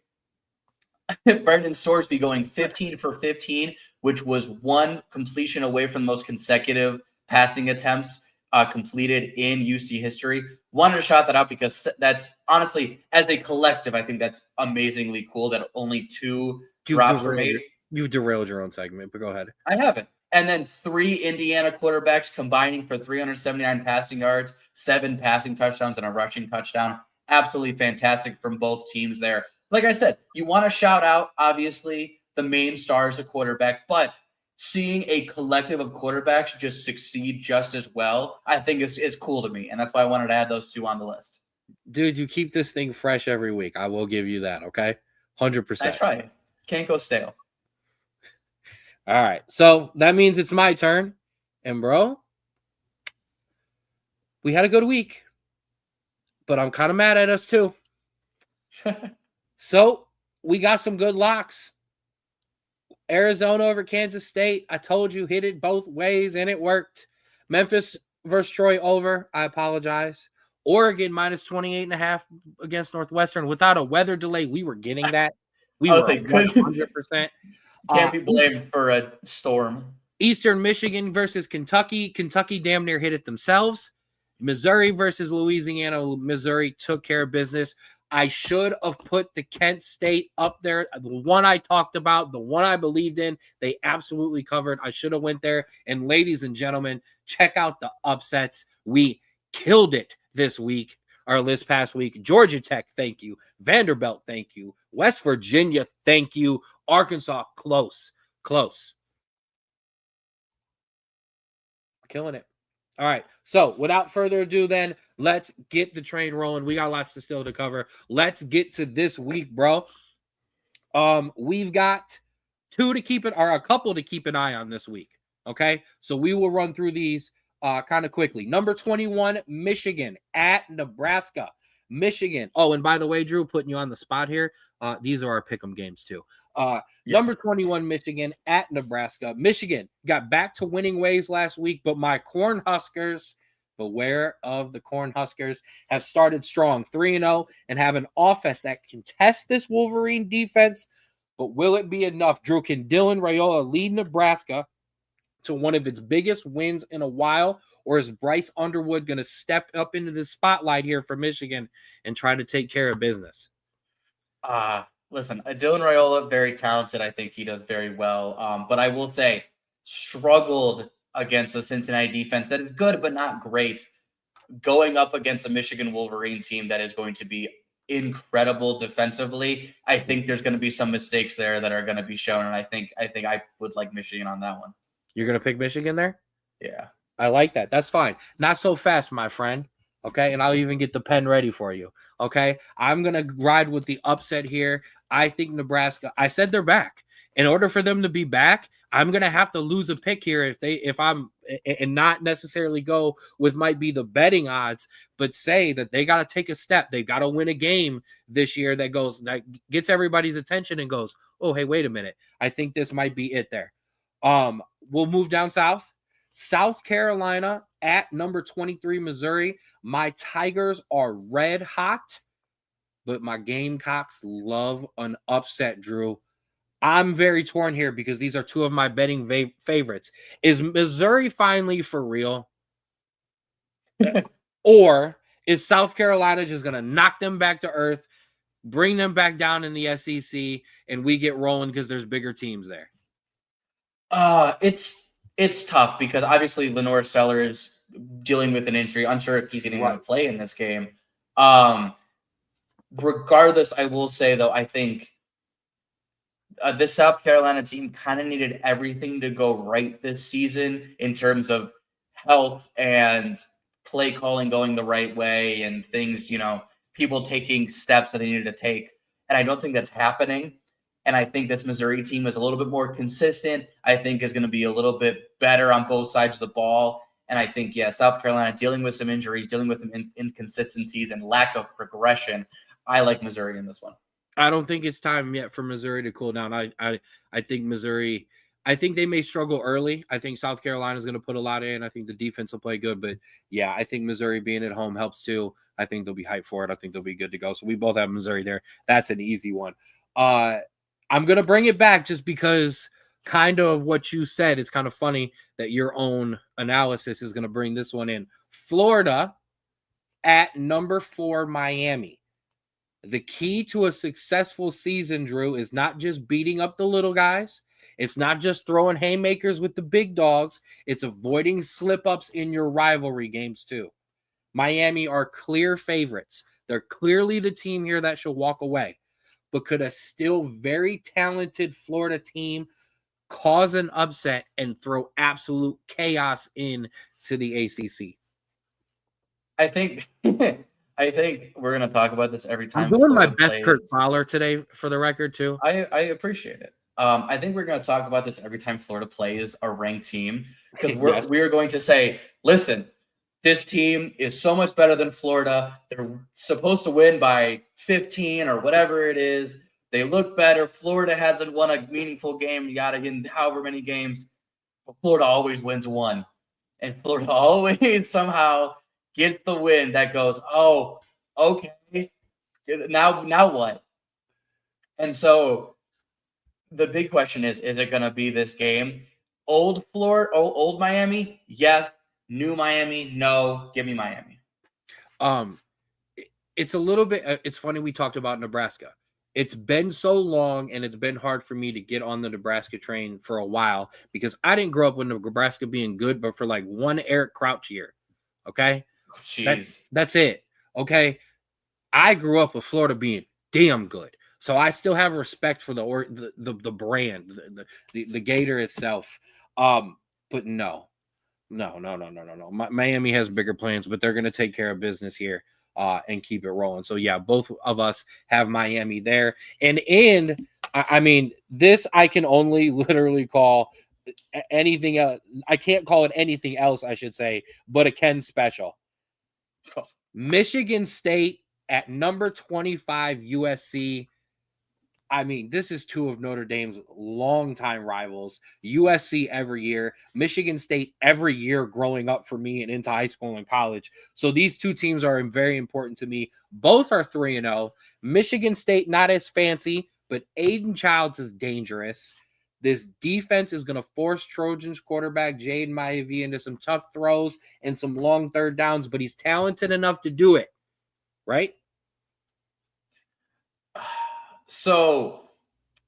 Brendan Sorsby going 15 for 15, which was 1 completion away from the most consecutive passing attempts completed in UC history. Wanted to shout that out because that's honestly, as a collective, I think that's amazingly cool that only 2 drops were made. You've derailed your own segment, but go ahead. I haven't. And then 3 Indiana quarterbacks combining for 379 passing yards, 7 passing touchdowns, and a rushing touchdown. Absolutely fantastic from both teams there. Like I said, you want to shout out, obviously, the main stars of quarterback, but seeing a collective of quarterbacks just succeed just as well, I think is cool to me. And that's why I wanted to add those 2 on the list. Dude, you keep this thing fresh every week. I will give you that, okay? 100%. That's right. Can't go stale. All right, so that means it's my turn. And, bro, we had a good week, but I'm kind of mad at us, too. So we got some good locks. Arizona over Kansas State. I told you, hit it both ways, and it worked. Memphis versus Troy over. I apologize. Oregon minus 28.5 against Northwestern. Without a weather delay, we were getting that. We were 100%. Can't be blamed for a storm. Eastern Michigan versus Kentucky. Kentucky damn near hit it themselves. Missouri versus Louisiana. Missouri took care of business. I should have put the Kent State up there. The one I talked about, the one I believed in, they absolutely covered. I should have went there. And ladies and gentlemen, check out the upsets. We killed it this week, or this past week. Georgia Tech, thank you. Vanderbilt, thank you. West Virginia, thank you. Arkansas, close. Killing it. All right. So without further ado, then let's get the train rolling. We got lots to still to cover. Let's get to this week, bro. We've got 2 to keep it, or a couple to keep an eye on this week. Okay. So we will run through these kind of quickly. Number 21, Michigan at Nebraska. Michigan. Oh, and by the way, Drew, putting you on the spot here. These are our pick'em games too. Number 21, Michigan at Nebraska. Michigan got back to winning ways last week, but my Cornhuskers Beware of the Cornhuskers. Have started strong, 3-0, and have an offense that can test this Wolverine defense. But will it be enough? Drew, can Dylan Raiola lead Nebraska to one of its biggest wins in a while? Or is Bryce Underwood going to step up into the spotlight here for Michigan and try to take care of business? Listen, Dylan Raiola, very talented. I think he does very well. But I will say, struggled against a Cincinnati defense that is good but not great. Going up against a Michigan Wolverine team that is going to be incredible defensively, I think there's going to be some mistakes there that are going to be shown, and I think I would like Michigan on that one. You're going to pick Michigan there? Yeah. I like that. That's fine. Not so fast, my friend. Okay. And I'll even get the pen ready for you. Okay. I'm going to ride with the upset here. I think Nebraska, I said they're back. In order for them to be back, I'm going to have to lose a pick here if I'm and not necessarily go with might be the betting odds, but say that they got to take a step. They've got to win a game this year that gets everybody's attention and goes, oh, hey, wait a minute. I think this might be it there. We'll move down south. South Carolina at number 23, Missouri. My Tigers are red hot, but my Gamecocks love an upset, Drew. I'm very torn here because these are two of my betting favorites. Is Missouri finally for real? Or is South Carolina just going to knock them back to earth, bring them back down in the SEC, and we get rolling because there's bigger teams there? It's tough because obviously Lenore Seller is dealing with an injury. Unsure if he's even going to play in this game. Regardless, I will say, though, I think this South Carolina team kind of needed everything to go right this season in terms of health and play calling going the right way and things, people taking steps that they needed to take. And I don't think that's happening. And I think this Missouri team is a little bit more consistent. I think is going to be a little bit better on both sides of the ball. And I think, South Carolina dealing with some injuries, dealing with some inconsistencies and lack of progression. I like Missouri in this one. I don't think it's time yet for Missouri to cool down. I think Missouri, I think they may struggle early. I think South Carolina is going to put a lot in. I think the defense will play good. But, I think Missouri being at home helps too. I think they'll be hyped for it. I think they'll be good to go. So we both have Missouri there. That's an easy one. I'm going to bring it back just because kind of what you said. It's kind of funny that your own analysis is going to bring this one in. Florida at number 4, Miami. The key to a successful season, Drew, is not just beating up the little guys. It's not just throwing haymakers with the big dogs. It's avoiding slip-ups in your rivalry games too. Miami are clear favorites. They're clearly the team here that should walk away. But could a still very talented Florida team cause an upset and throw absolute chaos into the ACC? I think we're going to talk about this every time. I'm doing Florida my best plays. Kurt Fowler today, for the record, too. I appreciate it. I think we're going to talk about this every time Florida plays a ranked team because we're going to say, listen, this team is so much better than Florida. They're supposed to win by 15 or whatever it is. They look better. Florida hasn't won a meaningful game. You got to get however many games. But Florida always wins one. And Florida always somehow gets the win that goes, oh, okay. Now what? And so the big question is it going to be this game? Old Miami? Yes. New Miami? No. Give me Miami. It's a little bit, it's funny we talked about Nebraska. It's been so long and it's been hard for me to get on the Nebraska train for a while because I didn't grow up with Nebraska being good, but for like one Eric Crouch year. Okay? Jeez. That's it. Okay? I grew up with Florida being damn good. So I still have respect for the brand, the Gator itself. But no. Miami has bigger plans, but they're going to take care of business here and keep it rolling. So, both of us have Miami there. And I mean, this I can only literally call anything else. I can't call it anything else, I should say, but a Ken special. Michigan State at number 25 USC. I mean, this is two of Notre Dame's longtime rivals. USC every year, Michigan State every year growing up for me and into high school and college. So these two teams are very important to me. Both are 3-0. Michigan State, not as fancy, but Aiden Childs is dangerous. This defense is going to force Trojans quarterback Jaden Maivia into some tough throws and some long third downs, but he's talented enough to do it, right? So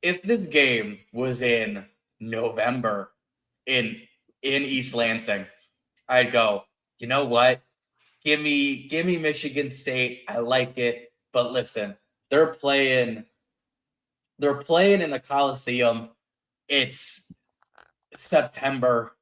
if this game was in November in East Lansing, I'd go, you know what? Give me Michigan State. I like it. But listen, they're playing in the Coliseum. It's September.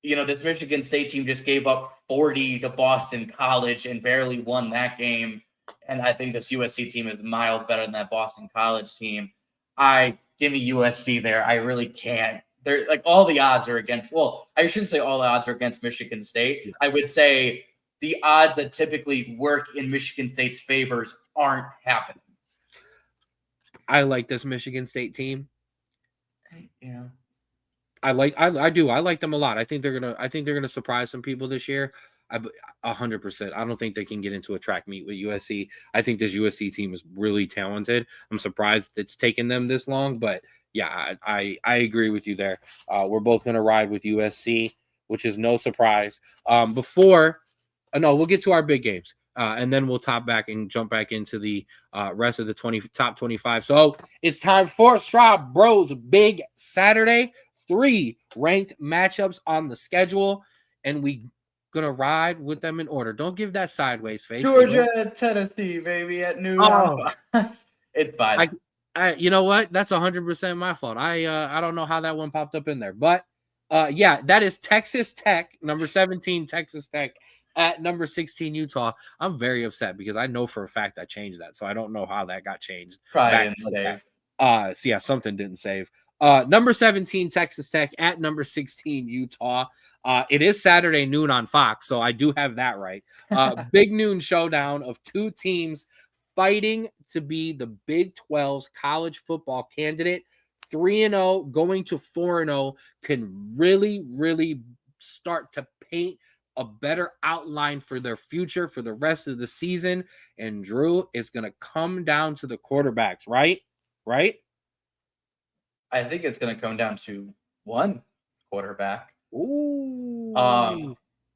This Michigan State team just gave up 40 to Boston College and barely won that game. And I think this USC team is miles better than that Boston College team. Give me USC there. I really can't. They're like all the odds are against. Well, I shouldn't say all the odds are against Michigan State. I would say the odds that typically work in Michigan State's favors aren't happening. I like this Michigan State team. Yeah. I do. I like them a lot. I think they're gonna surprise some people this year. 100%. I don't think they can get into a track meet with USC. I think this USC team is really talented. I'm surprised it's taken them this long, but yeah, I agree with you there. We're both gonna ride with USC, which is no surprise. We'll get to our big games. And then we'll top back and jump back into the rest of the top 25. So it's time for Straub Bros Big Saturday. 3 ranked matchups on the schedule, and we gonna ride with them in order. Don't give that sideways face. Georgia, Tennessee, baby, at noon on Fox. It's fine. You know what? That's 100% my fault. I don't know how that one popped up in there, but yeah, that is Texas Tech, number 17, Texas Tech at number 16, Utah. I'm very upset because I know for a fact I changed that, so I don't know how that got changed. Probably didn't save. So yeah, something didn't save. Number 17, Texas Tech at number 16, Utah. It is Saturday noon on Fox, so I do have that right. Big noon showdown of two teams fighting to be the Big 12's college football candidate. 3-0 going to 4-0 can really, really start to paint a better outline for their future for the rest of the season. And Drew, is going to come down to the quarterbacks, right? Right? I think it's going to come down to one quarterback. Ooh.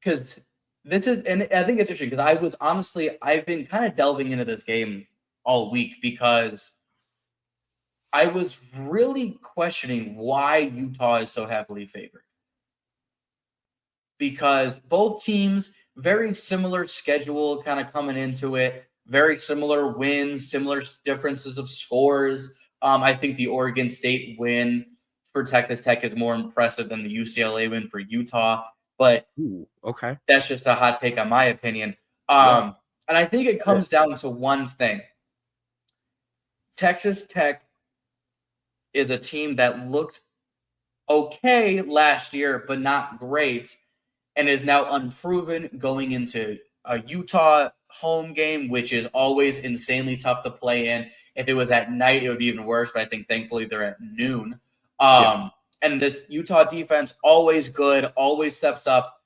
Because this is, and I think it's interesting because I've been kind of delving into this game all week because I was really questioning why Utah is so heavily favored. Because both teams, very similar schedule kind of coming into it, very similar wins, similar differences of scores. I think the Oregon State win for Texas Tech is more impressive than the UCLA win for Utah. But okay, that's just a hot take on my opinion. And I think it comes down to one thing. Texas Tech is a team that looked okay last year, but not great, and is now unproven going into a Utah home game, which is always insanely tough to play in. If it was at night, it would be even worse, but I think thankfully they're at noon. And this Utah defense, always good, always steps up,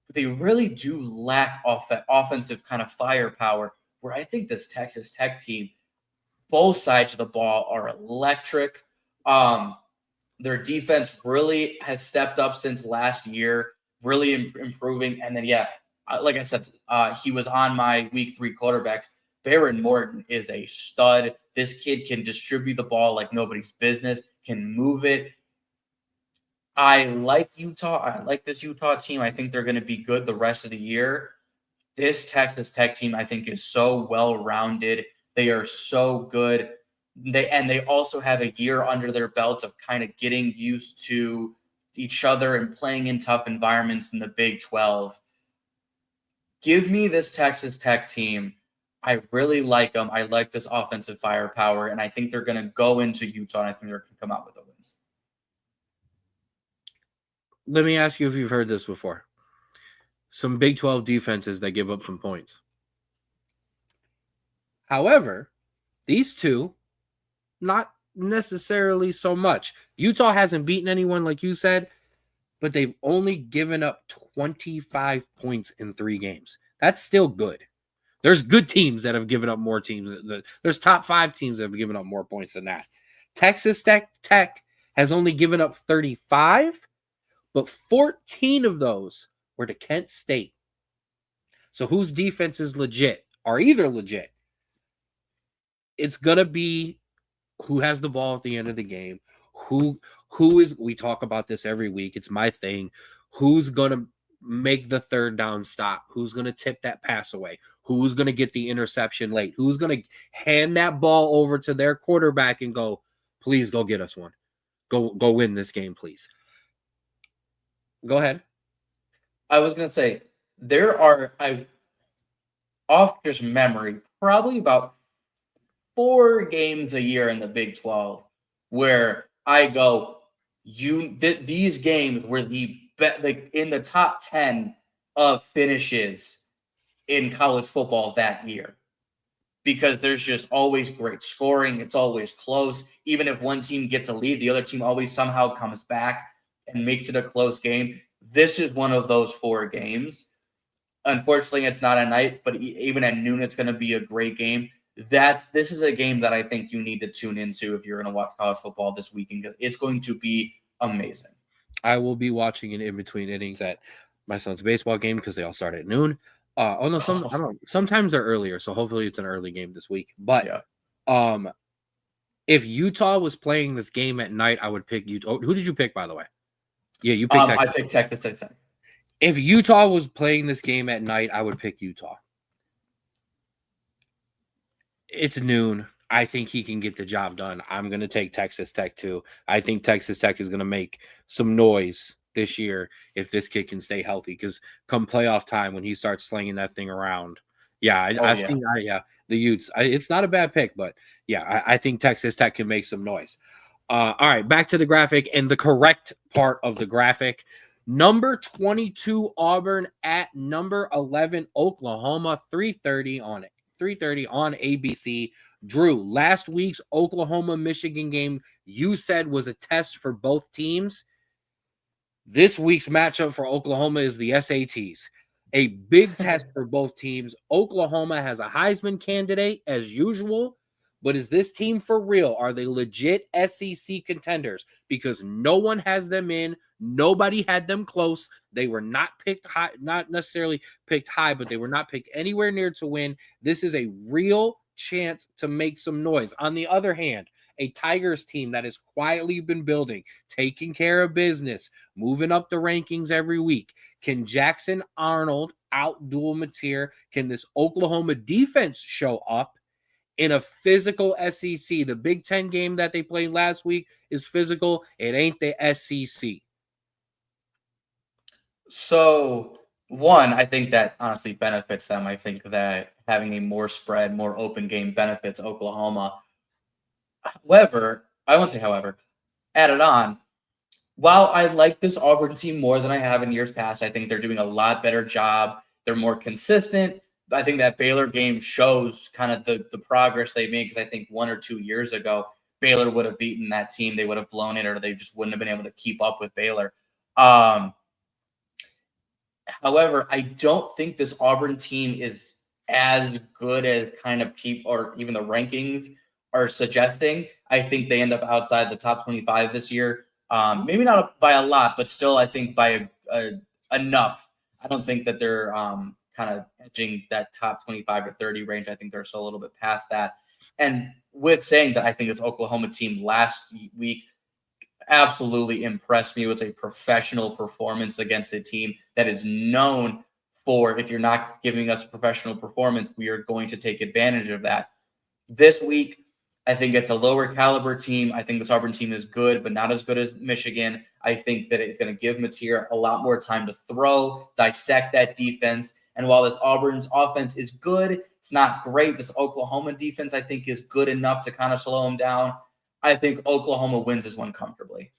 but they really do lack offensive kind of firepower, where I think this Texas Tech team, both sides of the ball are electric. Their defense really has stepped up since last year, really improving. And then, like I said, he was on my week 3 quarterbacks. Baron Morton is a stud. This kid can distribute the ball like nobody's business, can move it. I like Utah. I like this Utah team. I think they're going to be good the rest of the year. This Texas Tech team, I think, is so well-rounded. They are so good. They also have a year under their belts of kind of getting used to each other and playing in tough environments in the Big 12. Give me this Texas Tech team. I really like them. I like this offensive firepower, and I think they're going to go into Utah, and I think they're going to come out with a win. Let me ask you if you've heard this before. Some Big 12 defenses that give up some points. However, these two not necessarily so much. Utah hasn't beaten anyone, like you said, but they've only given up 25 points in 3 games. That's still good. There's good teams that have given up more teams. There's top 5 teams that have given up more points than that. Texas Tech has only given up 35, but 14 of those were to Kent State. So whose defense is legit, are either legit? It's going to be who has the ball at the end of the game. Who is, we talk about this every week. It's my thing. Who's going to make the third down stop? Who's going to tip that pass away? Who's going to get the interception late? Who's going to hand that ball over to their quarterback and go, please go get us one. Go win this game, please. Go ahead. I was going to say, there are, off just memory, probably about 4 games a year in the Big 12 where I go, these games were in the top 10 of finishes in college football that year, because there's just always great scoring. It's always close. Even if one team gets a lead, the other team always somehow comes back and makes it a close game. This is one of those 4 games. Unfortunately, it's not at night, but even at noon, it's going to be a great game. This is a game that I think you need to tune into if you're going to watch college football this weekend, because it's going to be amazing. I will be watching it in between innings at my son's baseball game because they all start at noon. I don't know. Sometimes they're earlier, so hopefully it's an early game this week. But yeah. If Utah was playing this game at night, I would pick Utah. Who did you pick, by the way? Yeah, you picked Texas. I picked Texas Tech. If Utah was playing this game at night, I would pick Utah. It's noon. I think he can get the job done. I'm going to take Texas Tech too. I think Texas Tech is going to make some noise this year if this kid can stay healthy, because come playoff time when he starts slinging that thing around. Yeah, I see the Utes. It's not a bad pick, but yeah, I think Texas Tech can make some noise. All right, back to the graphic and the correct part of the graphic. Number 22 Auburn at number 11 Oklahoma, 3:30 on 3:30 on ABC. Drew, last week's Oklahoma-Michigan game you said was a test for both teams. This week's matchup for Oklahoma is the SATs. A big test for both teams. Oklahoma has a Heisman candidate as usual, but is this team for real? Are they legit SEC contenders? Because no one has them in. Nobody had them close. They were not picked high, not necessarily picked high, but they were not picked anywhere near to win. This is a real chance to make some noise. On the other hand, a Tigers team that has quietly been building, taking care of business, moving up the rankings every week. Can Jackson Arnold outduel Mateer? Can this Oklahoma defense show up in a physical SEC? The Big Ten game that they played last week is physical. It ain't the SEC. So, one, I think that honestly benefits them. I think that having a more spread, more open game benefits Oklahoma. However, I won't say however, added on, while I like this Auburn team more than I have in years past, I think they're doing a lot better job. They're more consistent. I think that Baylor game shows kind of the progress they made, because I think 1 or 2 years ago, Baylor would have beaten that team. They would have blown it, or they just wouldn't have been able to keep up with Baylor. However, I don't think this Auburn team is as good as kind of people, or even the rankings are suggesting. I think they end up outside the top 25 this year. Maybe not by a lot, but still, I think by enough. I don't think that they're kind of edging that top 25 to 30 range. I think they're still a little bit past that. And with saying that, I think this Oklahoma team last week absolutely impressed me. It was a professional performance against a team that is known for, if you're not giving us a professional performance, we are going to take advantage of that. This week, I think it's a lower caliber team. I think this Auburn team is good, but not as good as Michigan. I think that it's going to give Mateer a lot more time to throw, dissect that defense. And while this Auburn's offense is good, it's not great. This Oklahoma defense, I think, is good enough to kind of slow them down. I think Oklahoma wins this one comfortably.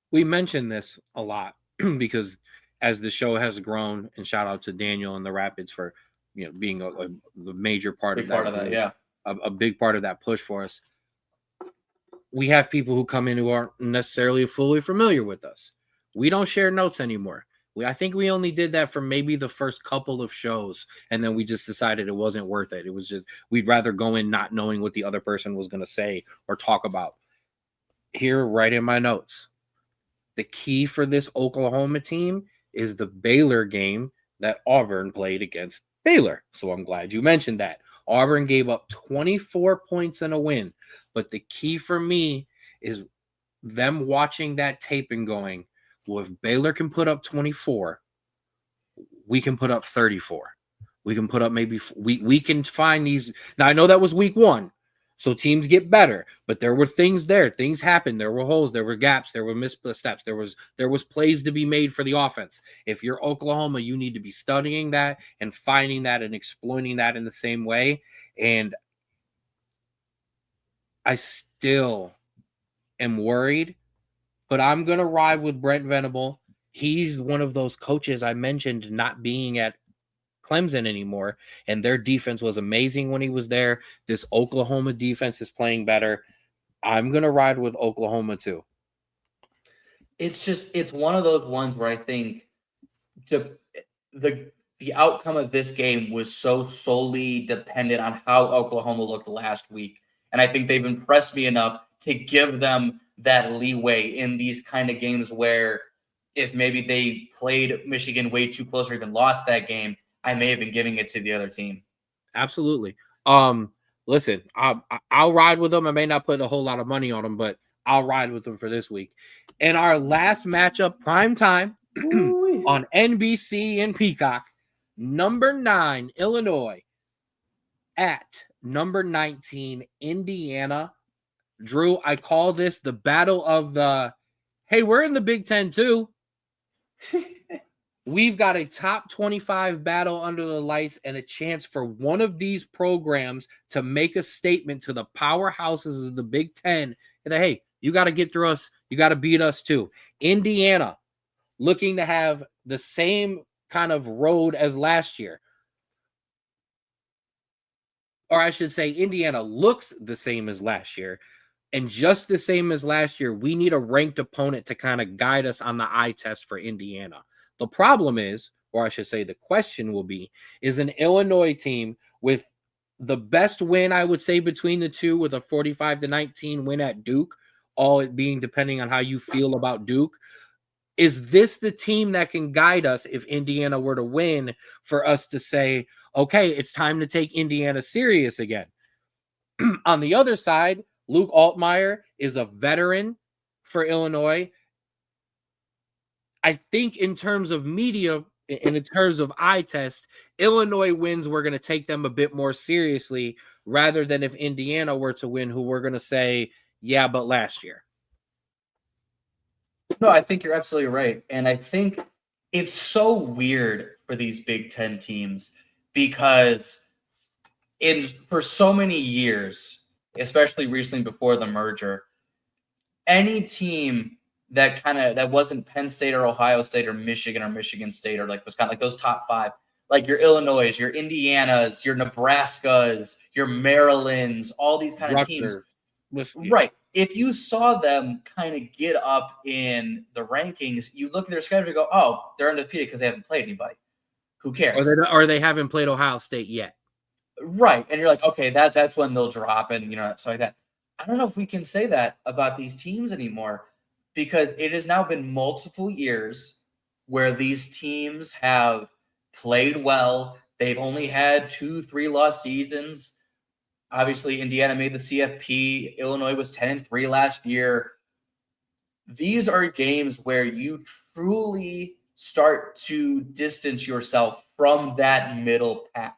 We mentioned this a lot because as the show has grown, and shout out to Daniel and the Rapids for being a major part of that. Yeah. A big part of that push for us. we have people who come in who aren't necessarily fully familiar with us. We don't share notes anymore. I think we only did that for maybe the first couple of shows, and then we just decided it wasn't worth it. It was just we'd rather go in not knowing what the other person was going to say or talk about. Here, right in my notes, the key for this Oklahoma team is the Baylor game that Auburn played against Baylor. So I'm glad you mentioned that. Auburn gave up 24 points in a win, but the key for me is them watching that tape and going, well, if Baylor can put up 24, we can put up 34. We can put up maybe we can find these. Now I know that was week 1. So teams get better, but there were things there. Things happened. There were holes, there were gaps, there were missteps. There was plays to be made for the offense. If you're Oklahoma, you need to be studying that and finding that and exploiting that in the same way. And I still am worried, but I'm going to ride with Brent Venable. He's one of those coaches I mentioned not being at Clemson anymore, and their defense was amazing when he was there. This Oklahoma defense is playing better. I'm going to ride with Oklahoma too. It's one of those ones where I think the outcome of this game was so solely dependent on how Oklahoma looked last week. And I think they've impressed me enough to give them that leeway in these kind of games where if maybe they played Michigan way too close or even lost that game, I may have been giving it to the other team. Absolutely. Listen, I'll ride with them. I may not put a whole lot of money on them, but I'll ride with them for this week. And our last matchup, prime time on NBC and Peacock, number 9, Illinois at number 19, Indiana. Drew, I call this the battle of the, hey, we're in the Big Ten too. We've got a top 25 battle under the lights and a chance for one of these programs to make a statement to the powerhouses of the Big Ten that, hey, you got to get through us. You got to beat us too. Indiana looking to have the same kind of road as last year. Or I should say Indiana looks the same as last year. And just the same as last year, we need a ranked opponent to kind of guide us on the eye test for Indiana. The problem is, or I should say the question will be, is an Illinois team with the best win, I would say, between the two with a 45-19 win at Duke, all it being depending on how you feel about Duke. Is this the team that can guide us if Indiana were to win for us to say, okay, it's time to take Indiana serious again? On the other side, Luke Altmaier is a veteran for Illinois. I think in terms of media and in terms of eye test, Illinois wins, we're going to take them a bit more seriously rather than if Indiana were to win, who we're going to say, yeah, but last year. No, I think you're absolutely right. And I think it's so weird for these Big Ten teams because for so many years, especially recently before the merger, any team that wasn't Penn State or Ohio State or Michigan State or like Wisconsin, like those top 5, like your Illinois, your Indianas, your Nebraskas, your Marylands, all these kind of teams. Right. If you saw them kind of get up in the rankings, you look at their schedule and go, oh, they're undefeated because they haven't played anybody. Who cares? Or they haven't played Ohio State yet. Right. And you're like, okay, that's when they'll drop and, stuff like that. I don't know if we can say that about these teams anymore because it has now been multiple years where these teams have played well. They've only had 2-3 loss seasons. Obviously, Indiana made the CFP. Illinois was 10-3 last year. These are games where you truly start to distance yourself from that middle pack.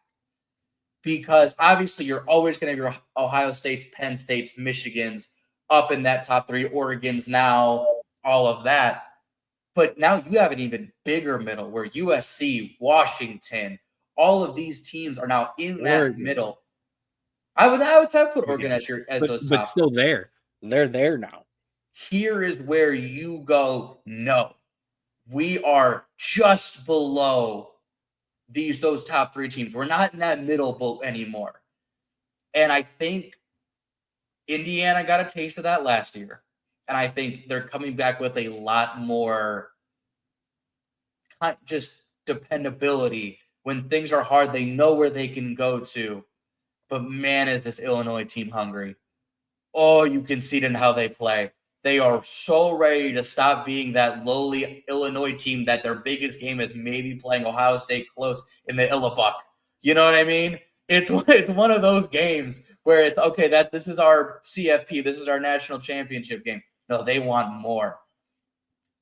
Because obviously you're always going to have your Ohio States, Penn States, Michigans up in that top 3, Oregon's now, all of that. But now you have an even bigger middle where USC, Washington, all of these teams are now in that middle. I would put Oregon as those top. But still there. They're there now. Here is where you go, no, we are just below those top 3 teams. We're not in that middle boat anymore. And I think Indiana got a taste of that last year. And I think they're coming back with a lot more just dependability. When things are hard, they know where they can go to. But man, is this Illinois team hungry. Oh, you can see it in how they play. They are so ready to stop being that lowly Illinois team that their biggest game is maybe playing Ohio State close in the Illabuck. You know what I mean? It's one of those games where it's okay, that this is our CFP, this is our national championship game. No, they want more.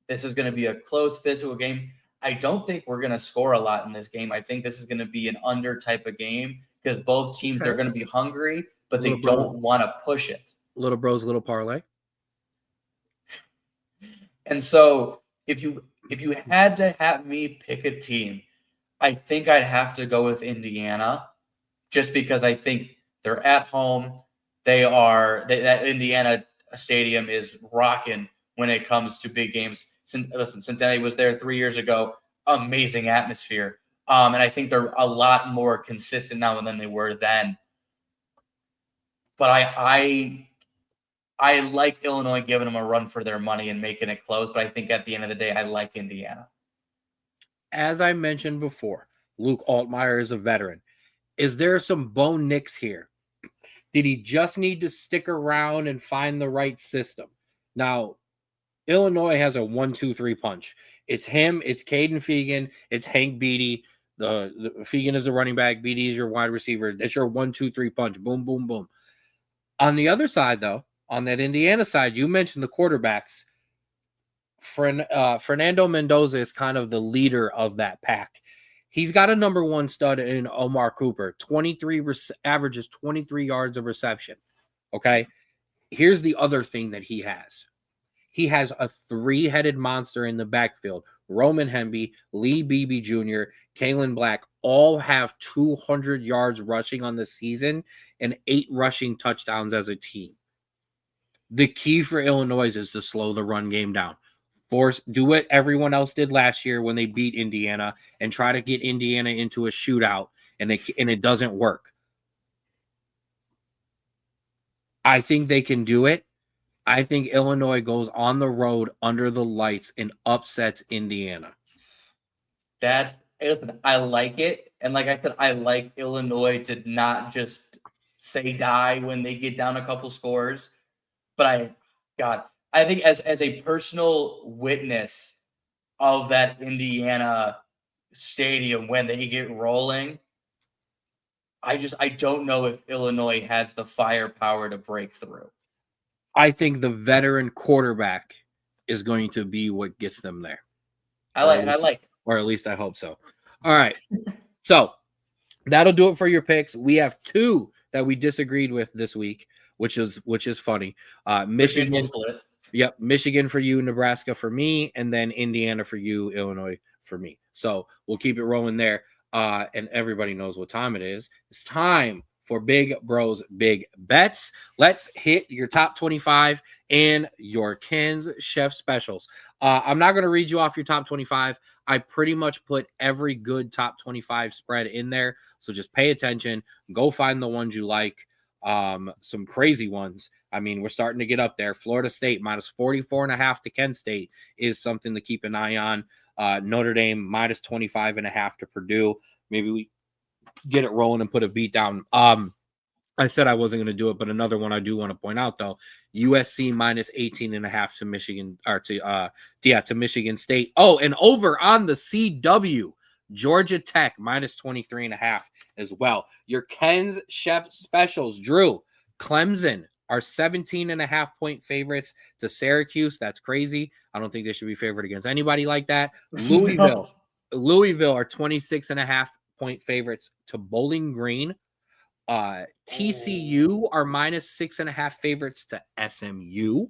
This is going to be a close physical game. I don't think we're going to score a lot in this game. I think this is going to be an under type of game because both teams are going to be hungry, but they don't want to push it. Little bros, little parlay. And so if you had to have me pick a team, I think I'd have to go with Indiana just because I think they're at home. That Indiana stadium is rocking when it comes to big games. Cincinnati was there 3 years ago. Amazing atmosphere. And I think they're a lot more consistent now than they were then. But I like Illinois giving them a run for their money and making it close. But I think at the end of the day, I like Indiana. As I mentioned before, Luke Altmaier is a veteran. Is there some Bo Nix here? Did he just need to stick around and find the right system? Now, Illinois has a 1-2-3 punch. It's him, it's Caden Fegan, it's Hank Beatty. The Fegan is the running back, Beatty is your wide receiver. That's your 1-2-3 punch. Boom, boom, boom. On the other side, though, on that Indiana side, you mentioned the quarterbacks. Fernando Mendoza is kind of the leader of that pack. He's got a number one stud in Omar Cooper, averages 23 yards of reception. Okay. Here's the other thing that he has. He has a three-headed monster in the backfield. Roman Hemby, Lee Beebe Jr., Kalen Black all have 200 yards rushing on the season and 8 rushing touchdowns as a team. The key for Illinois is to slow the run game down. Do what everyone else did last year when they beat Indiana and try to get Indiana into a shootout, and it doesn't work. I think they can do it. I think Illinois goes on the road under the lights and upsets Indiana. I like it. And like I said, I like Illinois to not just say die when they get down a couple scores. But I think as a personal witness of that Indiana stadium when they get rolling, I don't know if Illinois has the firepower to break through. I think the veteran quarterback is going to be what gets them there. I like it. Or at least I hope so. All right. So that'll do it for your picks. We have 2 that we disagreed with this week, which is funny. Michigan split. Yep, Michigan for you, Nebraska for me, and then Indiana for you, Illinois for me. So we'll keep it rolling there. And everybody knows what time it is. It's time for Big Bros Big Bets. Let's hit your top 25 and your Ken's Chef specials. I'm not going to read you off your top 25. I pretty much put every good top 25 spread in there. So just pay attention. Go find the ones you like. Some crazy ones. I mean, we're starting to get up there. Florida State minus 44.5 to Kent State is something to keep an eye on. Notre Dame minus 25.5 to Purdue. Maybe we get it rolling and put a beat down. I said I wasn't going to do it, but another one I do want to point out though, USC minus 18.5 to Michigan, or to Michigan State. Oh, and over on the CW, Georgia Tech minus 23.5 as well. Your Ken's Chef specials, Drew. Clemson are 17.5 point favorites to Syracuse. That's crazy. I don't think they should be favored against anybody like that. Louisville are 26.5 point favorites to Bowling Green. TCU are minus 6.5 favorites to SMU.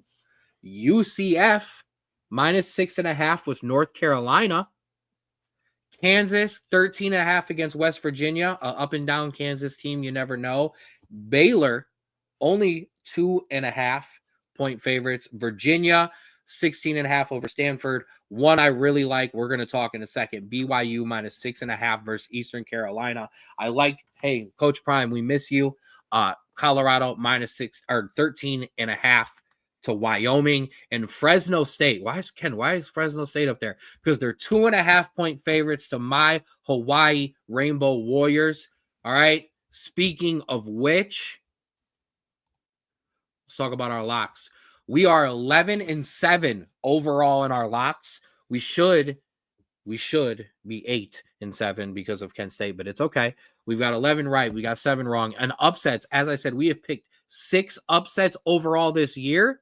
UCF minus 6.5 with North Carolina. Kansas 13.5 against West Virginia. Up and down Kansas team, you never know. Baylor only 2.5 point favorites. Virginia 16.5 over Stanford. One I really like, we're going to talk in a second, BYU minus 6.5 versus Eastern Carolina. I like, hey, Coach Prime, we miss you. Colorado -6 or 13.5 to Wyoming. And Fresno State. Why is Fresno State up there? Because they're 2.5-point favorites to my Hawaii Rainbow Warriors. All right. Speaking of which, let's talk about our locks. We are 11-7 overall in our locks. We should be 8-7 because of Kent State, but it's okay. We've got 11 right. We got 7 wrong. And upsets, as I said, we have picked 6 upsets overall this year,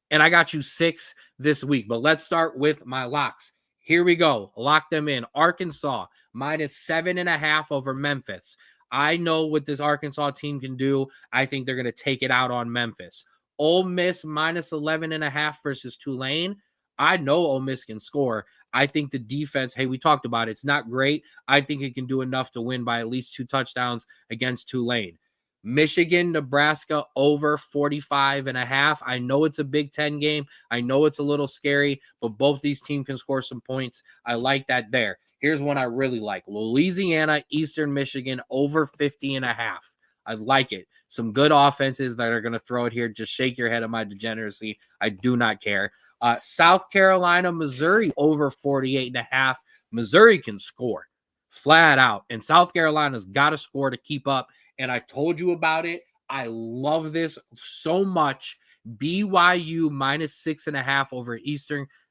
and I got you 6 this week. But let's start with my locks. Here we go. Lock them in. Arkansas -7.5 over Memphis. I know what this Arkansas team can do. I think they're going to take it out on Memphis. Ole Miss -11.5 versus Tulane. I know Ole Miss can score. I think the defense, hey, we talked about it. It's not great. I think it can do enough to win by at least 2 touchdowns against Tulane. Michigan, Nebraska over 45.5. I know it's a Big Ten game. I know it's a little scary, but both these teams can score some points. I like that there. Here's one I really like. Louisiana, Eastern Michigan over 50.5. I like it. Some good offenses that are going to throw it here. Just shake your head at my degeneracy. I do not care. South Carolina, Missouri over 48.5. Missouri can score flat out, and South Carolina's got to score to keep up. And I told you about it. I love this so much. BYU -6.5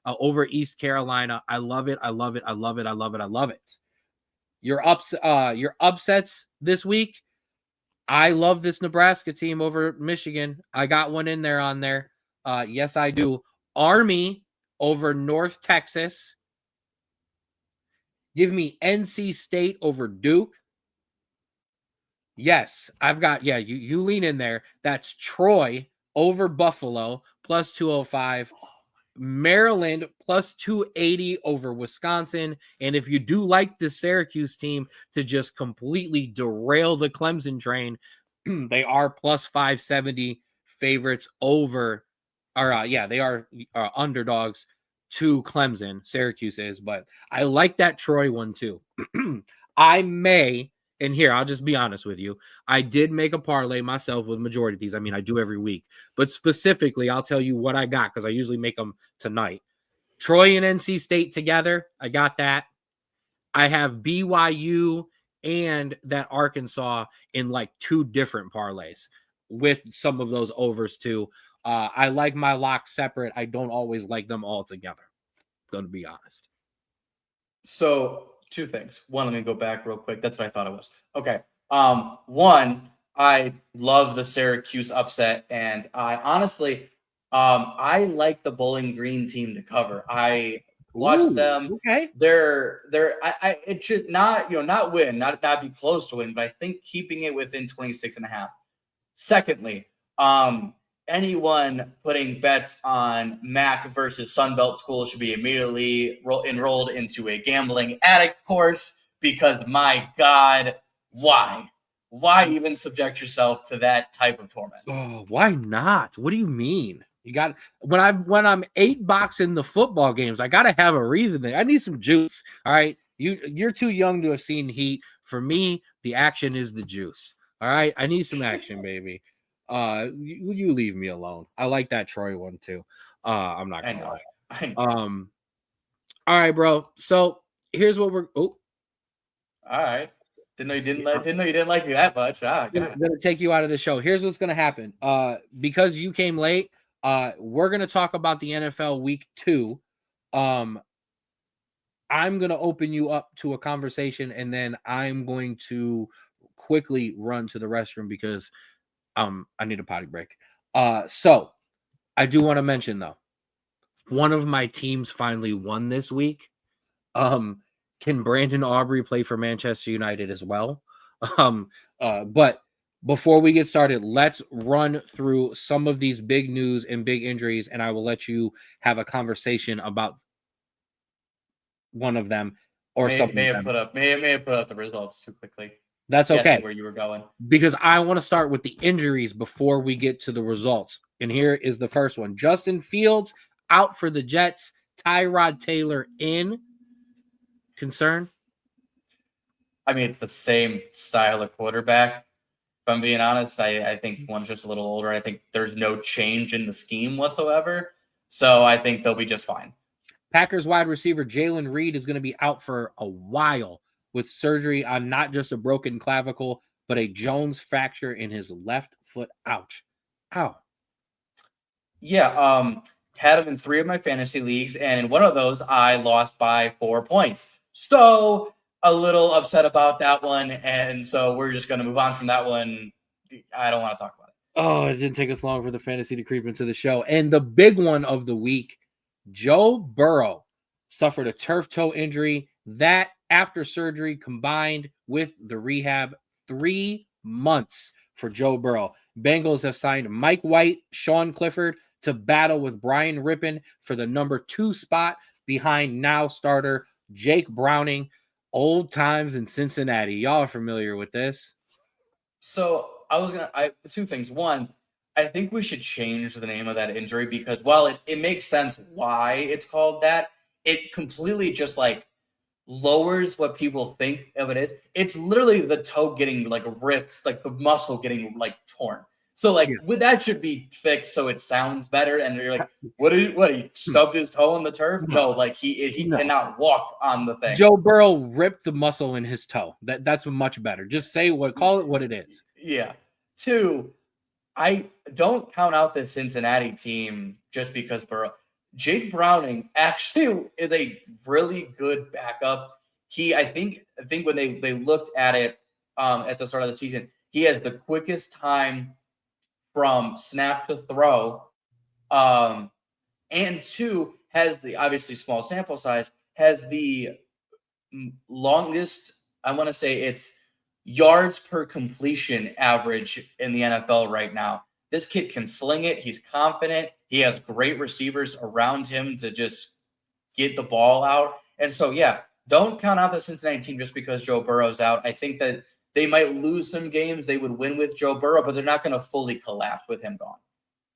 over East Carolina. I love it. I love it. I love it. I love it. I love it. Your upsets this week. I love this Nebraska team over Michigan. I got one in there on there. Yes, I do. Army over North Texas. Give me NC State over Duke. Yes, I've got, you lean in there. That's Troy over Buffalo +205. Maryland +280 over Wisconsin. And if you do like the Syracuse team to just completely derail the Clemson train, they are +570 favorites over, they are underdogs to Clemson. Syracuse is, but I like that Troy one too. And here, I'll just be honest with you. I did make a parlay myself with majority of these. I mean, I do every week. But specifically, I'll tell you what I got because I usually make them tonight. Troy and NC State together. I got that. I have BYU and that Arkansas in like 2 different parlays with some of those overs too. I like my locks separate. I don't always like them all together. Going to be honest. So 2 things. One, let me go back real quick. That's what I thought it was. Okay. One, I love the Syracuse upset, and I honestly, I like the Bowling Green team to cover. I watched them. Okay. It should not, not win, not be close to win, but I think keeping it within 26.5. Secondly, anyone putting bets on MAC versus Sunbelt schools should be immediately enrolled into a gambling addict course because, my God, why? Why even subject yourself to that type of torment? Oh, why not? What do you mean? You got when I'm 8-boxing the football games, I gotta have a reason. I need some juice. All right, you're too young to have seen Heat. For me, the action is the juice. All right, I need some action, baby. You leave me alone. I like that Troy one too. I'm not gonna lie. I know. All right, bro. So here's what we're. Oh, all right. Didn't know you didn't like me that much. I'm gonna take you out of the show. Here's what's gonna happen. Because you came late, we're gonna talk about the NFL Week 2. I'm gonna open you up to a conversation, and then I'm going to quickly run to the restroom because I need a potty break. So I do want to mention though, one of my teams finally won this week. Can Brandon Aubrey play for Manchester United as well? But before we get started, let's run through some of these big news and big injuries, and I will let you have a conversation about one of them or something. May have put up the results too quickly. That's okay. Where you were going. Because I want to start with the injuries before we get to the results. And here is the first one. Justin Fields out for the Jets. Tyrod Taylor in. Concern? I mean, it's the same style of quarterback. I'm being honest, I think one's just a little older. I think there's no change in the scheme whatsoever. So I think they'll be just fine. Packers wide receiver Jalen Reed is going to be out for a while with surgery on not just a broken clavicle, but a Jones fracture in his left foot. Ouch. Ow. Yeah, had him in 3 of my fantasy leagues, and in one of those, I lost by 4 points. So a little upset about that one, and so we're just going to move on from that one. I don't want to talk about it. Oh, it didn't take us long for the fantasy to creep into the show. And the big one of the week, Joe Burrow suffered a turf toe injury. That after surgery combined with the rehab, 3 months for Joe Burrow. Bengals have signed Mike White, Sean Clifford to battle with Brian Rippon for the number 2 spot behind now starter Jake Browning. Old times in Cincinnati. Y'all are familiar with this. So I 2 things. One, I think we should change the name of that injury because while it makes sense why it's called that, it completely just like lowers what people think of it is. It's literally the toe getting like ripped, like the muscle getting like torn. So like that should be fixed so it sounds better. And you're like, what he stubbed his toe on the turf? No, like he cannot walk on the thing. Joe Burrow ripped the muscle in his toe. That's much better. Just call it what it is. Yeah. 2, I don't count out the Cincinnati team just because Burrow. Jake Browning actually is a really good backup. I think when they looked at it at the start of the season, he has the quickest time from snap to throw. And 2, has the obviously small sample size, has the longest, I want to say it's yards per completion average in the NFL right now. This kid can sling it. He's confident. He has great receivers around him to just get the ball out. And so, yeah, don't count out the Cincinnati team just because Joe Burrow's out. I think that they might lose some games. They would win with Joe Burrow, but they're not going to fully collapse with him gone.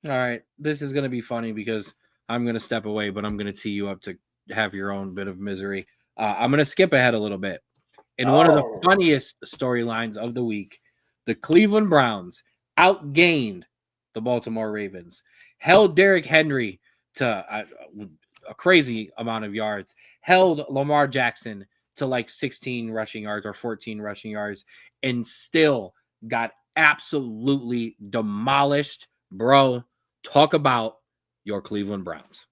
All right. This is going to be funny because I'm going to step away, but I'm going to tee you up to have your own bit of misery. I'm going to skip ahead a little bit. In one of the funniest storylines of the week, the Cleveland Browns outgained the Baltimore Ravens, held Derrick Henry to a crazy amount of yards, held Lamar Jackson to like 16 rushing yards or 14 rushing yards, and still got absolutely demolished. Bro, talk about your Cleveland Browns.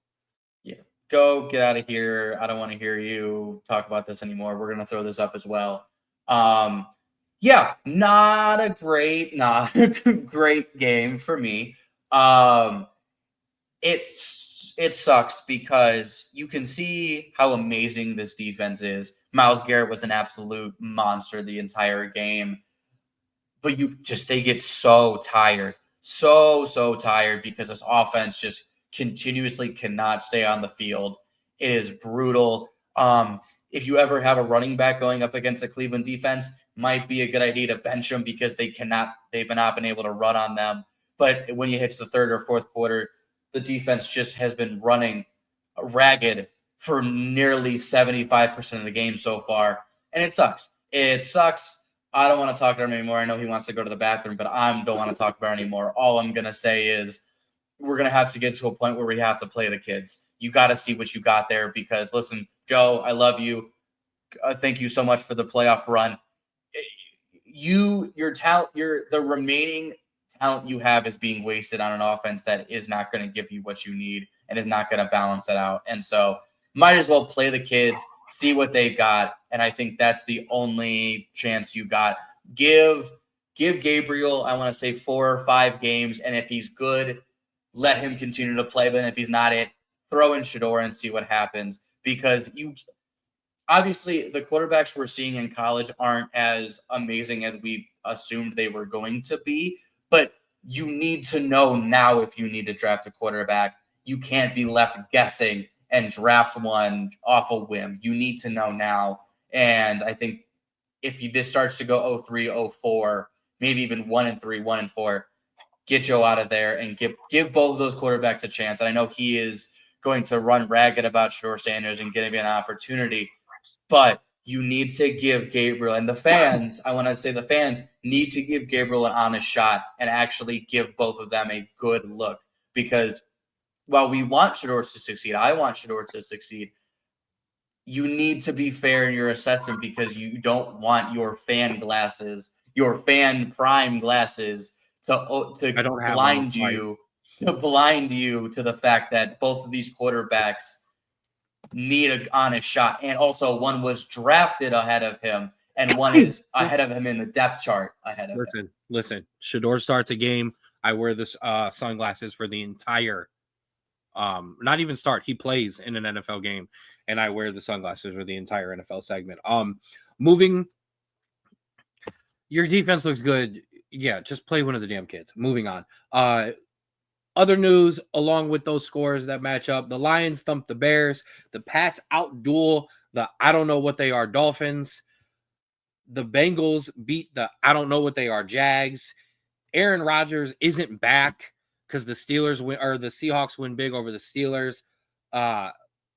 Yeah, go get out of here. I don't want to hear you talk about this anymore. We're going to throw this up as well. Yeah, not a great game for me. It sucks because you can see how amazing this defense is. Myles Garrett was an absolute monster the entire game, but they get so tired, so tired because this offense just continuously cannot stay on the field. It is brutal. If you ever have a running back going up against the Cleveland defense, might be a good idea to bench them because they've not been able to run on them. But when you hit the 3rd or 4th quarter, the defense just has been running ragged for nearly 75% of the game so far. And it sucks. I don't want to talk about him anymore. I know he wants to go to the bathroom, but I don't want to talk about it anymore. All I'm going to say is we're going to have to get to a point where we have to play the kids. You got to see what you got there because, listen, Joe, I love you. Thank you so much for the playoff run. Your talent, the remaining talent you have is being wasted on an offense that is not going to give you what you need and is not going to balance it out. And so might as well play the kids, see what they've got. And I think that's the only chance you got. Give Gabriel, I want to say 4 or 5 games. And if he's good, let him continue to play. But if he's not throw in Shador and see what happens. Because obviously the quarterbacks we're seeing in college aren't as amazing as we assumed they were going to be. But you need to know now if you need to draft a quarterback. You can't be left guessing and draft one off a whim. You need to know now. And I think if this starts to go 0-3, 0-4, maybe even 1-3, 1-4, get Joe out of there and give both of those quarterbacks a chance. And I know he is going to run ragged about Shador Sanders and give him an opportunity, but you need to give Gabriel and the fans, I want to say the fans need to give Gabriel an honest shot and actually give both of them a good look. Because while we want Shedeur to succeed, I want Shedeur to succeed, you need to be fair in your assessment because you don't want your fan glasses, your fan prime glasses to blind you to the fact that both of these quarterbacks need an honest shot. And also one was drafted ahead of him and one is ahead of him in the depth chart ahead of him. Listen, Shedeur starts a game. I wear this sunglasses for the entire not even start. He plays in an NFL game, and I wear the sunglasses for the entire NFL segment. Moving, your defense looks good. Yeah, just play one of the damn kids. Moving on. Other news along with those scores that match up: the Lions thumped the Bears. The Pats outduel the I don't know what they are Dolphins. The Bengals beat the I don't know what they are Jags. Aaron Rodgers isn't back because the Steelers win or the Seahawks win big over the Steelers.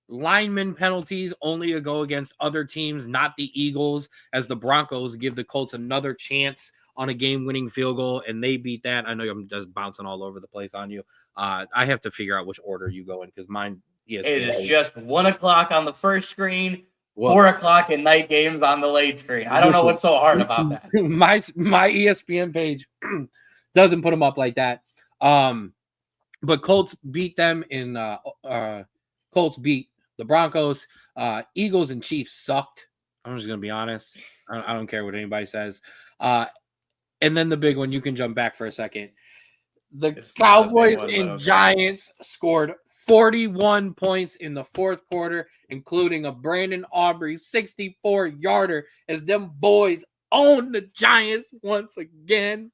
Lineman penalties only go against other teams, not the Eagles, as the Broncos give the Colts another chance on a game-winning field goal, and they beat that. I know I'm just bouncing all over the place on you. I have to figure out which order you go in because mine it is just 1 o'clock on the first screen, 4 o'clock in night games on the late screen. I don't know what's so hard about that. My ESPN page doesn't put them up like that. But Colts beat them in Colts beat the Broncos. Eagles and Chiefs sucked. I'm just gonna be honest. I don't care what anybody says. And then the big one, you can jump back for a second. The Cowboys and Giants scored 41 points in the fourth quarter, including a Brandon Aubrey 64-yarder, as them boys own the Giants once again.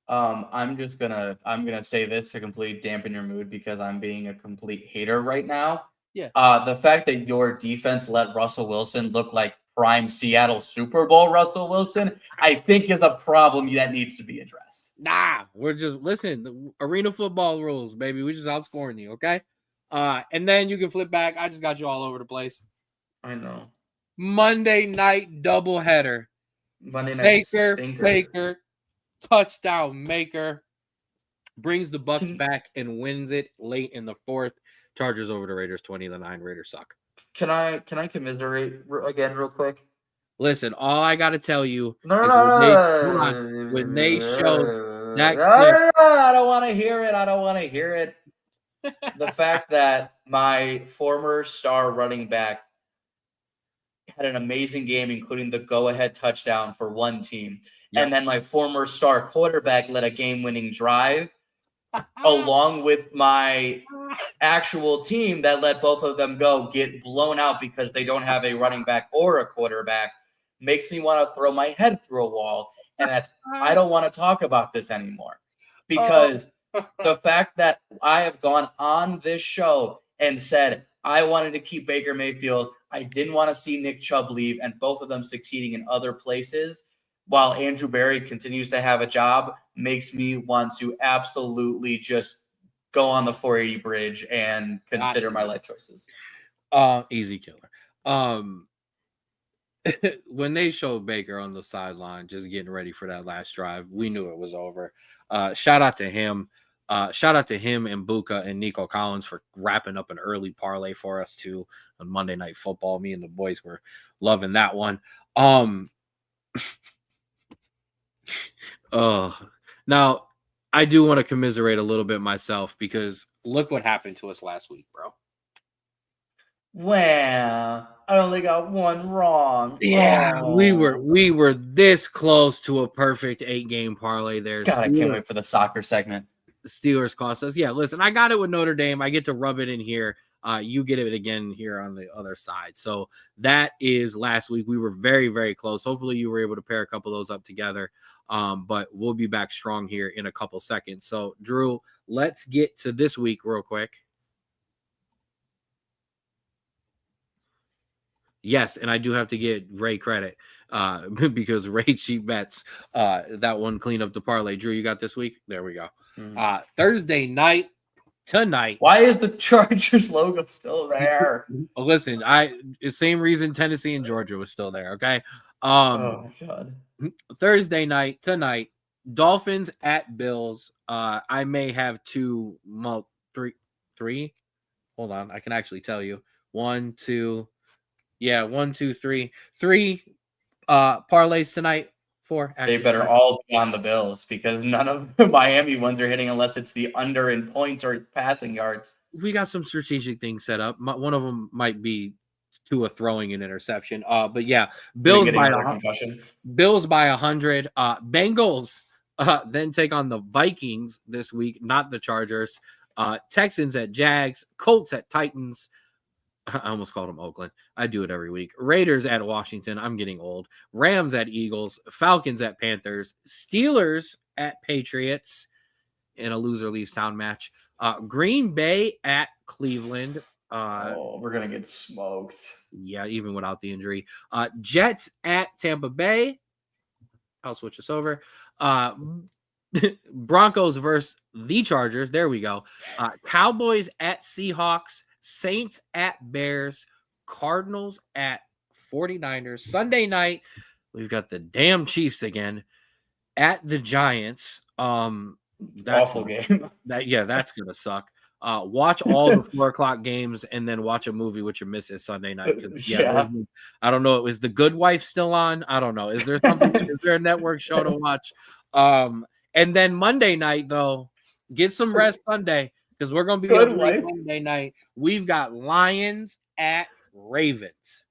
I'm gonna say this to completely dampen your mood because I'm being a complete hater right now. Yeah. The fact that your defense let Russell Wilson look like prime Seattle Super Bowl Russell Wilson, I think is a problem that needs to be addressed. Nah, we're just the arena football rules, baby. We just outscoring you, okay? And then you can flip back. I just got you all over the place. I know. Monday night doubleheader. Monday night Baker, touchdown maker, brings the Bucks back and wins it late in the fourth. Chargers over the Raiders 20-9. Raiders suck. Can I commiserate again real quick? Listen, all I got to tell you when they showed that I don't want to hear it. I don't want to hear it. The fact that my former star running back had an amazing game, including the go-ahead touchdown for one team. Yep. And then my former star quarterback led a game-winning drive along with my actual team that let both of them get blown out because they don't have a running back or a quarterback makes me want to throw my head through a wall. And I don't want to talk about this anymore because the fact that I have gone on this show and said I wanted to keep Baker Mayfield, I didn't want to see Nick Chubb leave, and both of them succeeding in other places while Andrew Berry continues to have a job makes me want to absolutely just go on the 480 bridge and consider my life choices. Easy killer. When they showed Baker on the sideline just getting ready for that last drive, we knew it was over. Shout out to him. Shout out to him and Buka and Nico Collins for wrapping up an early parlay for us too on Monday Night Football. Me and the boys were loving that one. Now I do want to commiserate a little bit myself because look what happened to us last week, bro. Well, I only got one wrong. Yeah, we were this close to a perfect 8-game parlay there. God, I can't wait for the soccer segment. The Steelers cost us. Yeah, listen, I got it with Notre Dame. I get to rub it in here. You get it again here on the other side. So that is last week. We were very, very close. Hopefully you were able to pair a couple of those up together. But we'll be back strong here in a couple seconds. So, Drew, let's get to this week real quick. Yes, and I do have to get Ray credit because Ray cheap bets that one cleaned up the parlay. Drew, you got this week? There we go. Thursday night, tonight. Why is the Chargers logo still there? Listen, the same reason Tennessee and Georgia was still there. Okay. Oh my God. Thursday night tonight, Dolphins at Bills. I may have three. Hold on, I can actually tell you. 1, 2, yeah, 1, 2, 3, 3 parlays tonight. 4. They Actually, better all be on the Bills because none of the Miami ones are hitting unless it's the under in points or passing yards. we got some strategic things set up. One of them might be Tua throwing an interception. But yeah, Bills Getting by another concussion. Bills by 100. Bengals then take on the Vikings this week, not the Chargers. Texans at Jags, Colts at Titans. I almost called them Oakland. I do it every week. Raiders at Washington. I'm getting old. Rams at Eagles. Falcons at Panthers. Steelers at Patriots in a loser leaves town match. Green Bay at Cleveland. We're gonna get smoked. Yeah, even without the injury. Jets at Tampa Bay. I'll switch this over. Broncos versus the Chargers. There we go. Cowboys at Seahawks. Saints at Bears. Cardinals at 49ers. Sunday night, we've got the damn Chiefs again at the Giants. Awful game. That's gonna suck. Watch all the 4:00 games and then watch a movie with your missus Sunday night. I don't know. Is The Good Wife still on? I don't know. Is there something? Is there a network show to watch? And then Monday night though, get some rest Sunday because we're gonna be able to Monday night. We've got Lions at Ravens.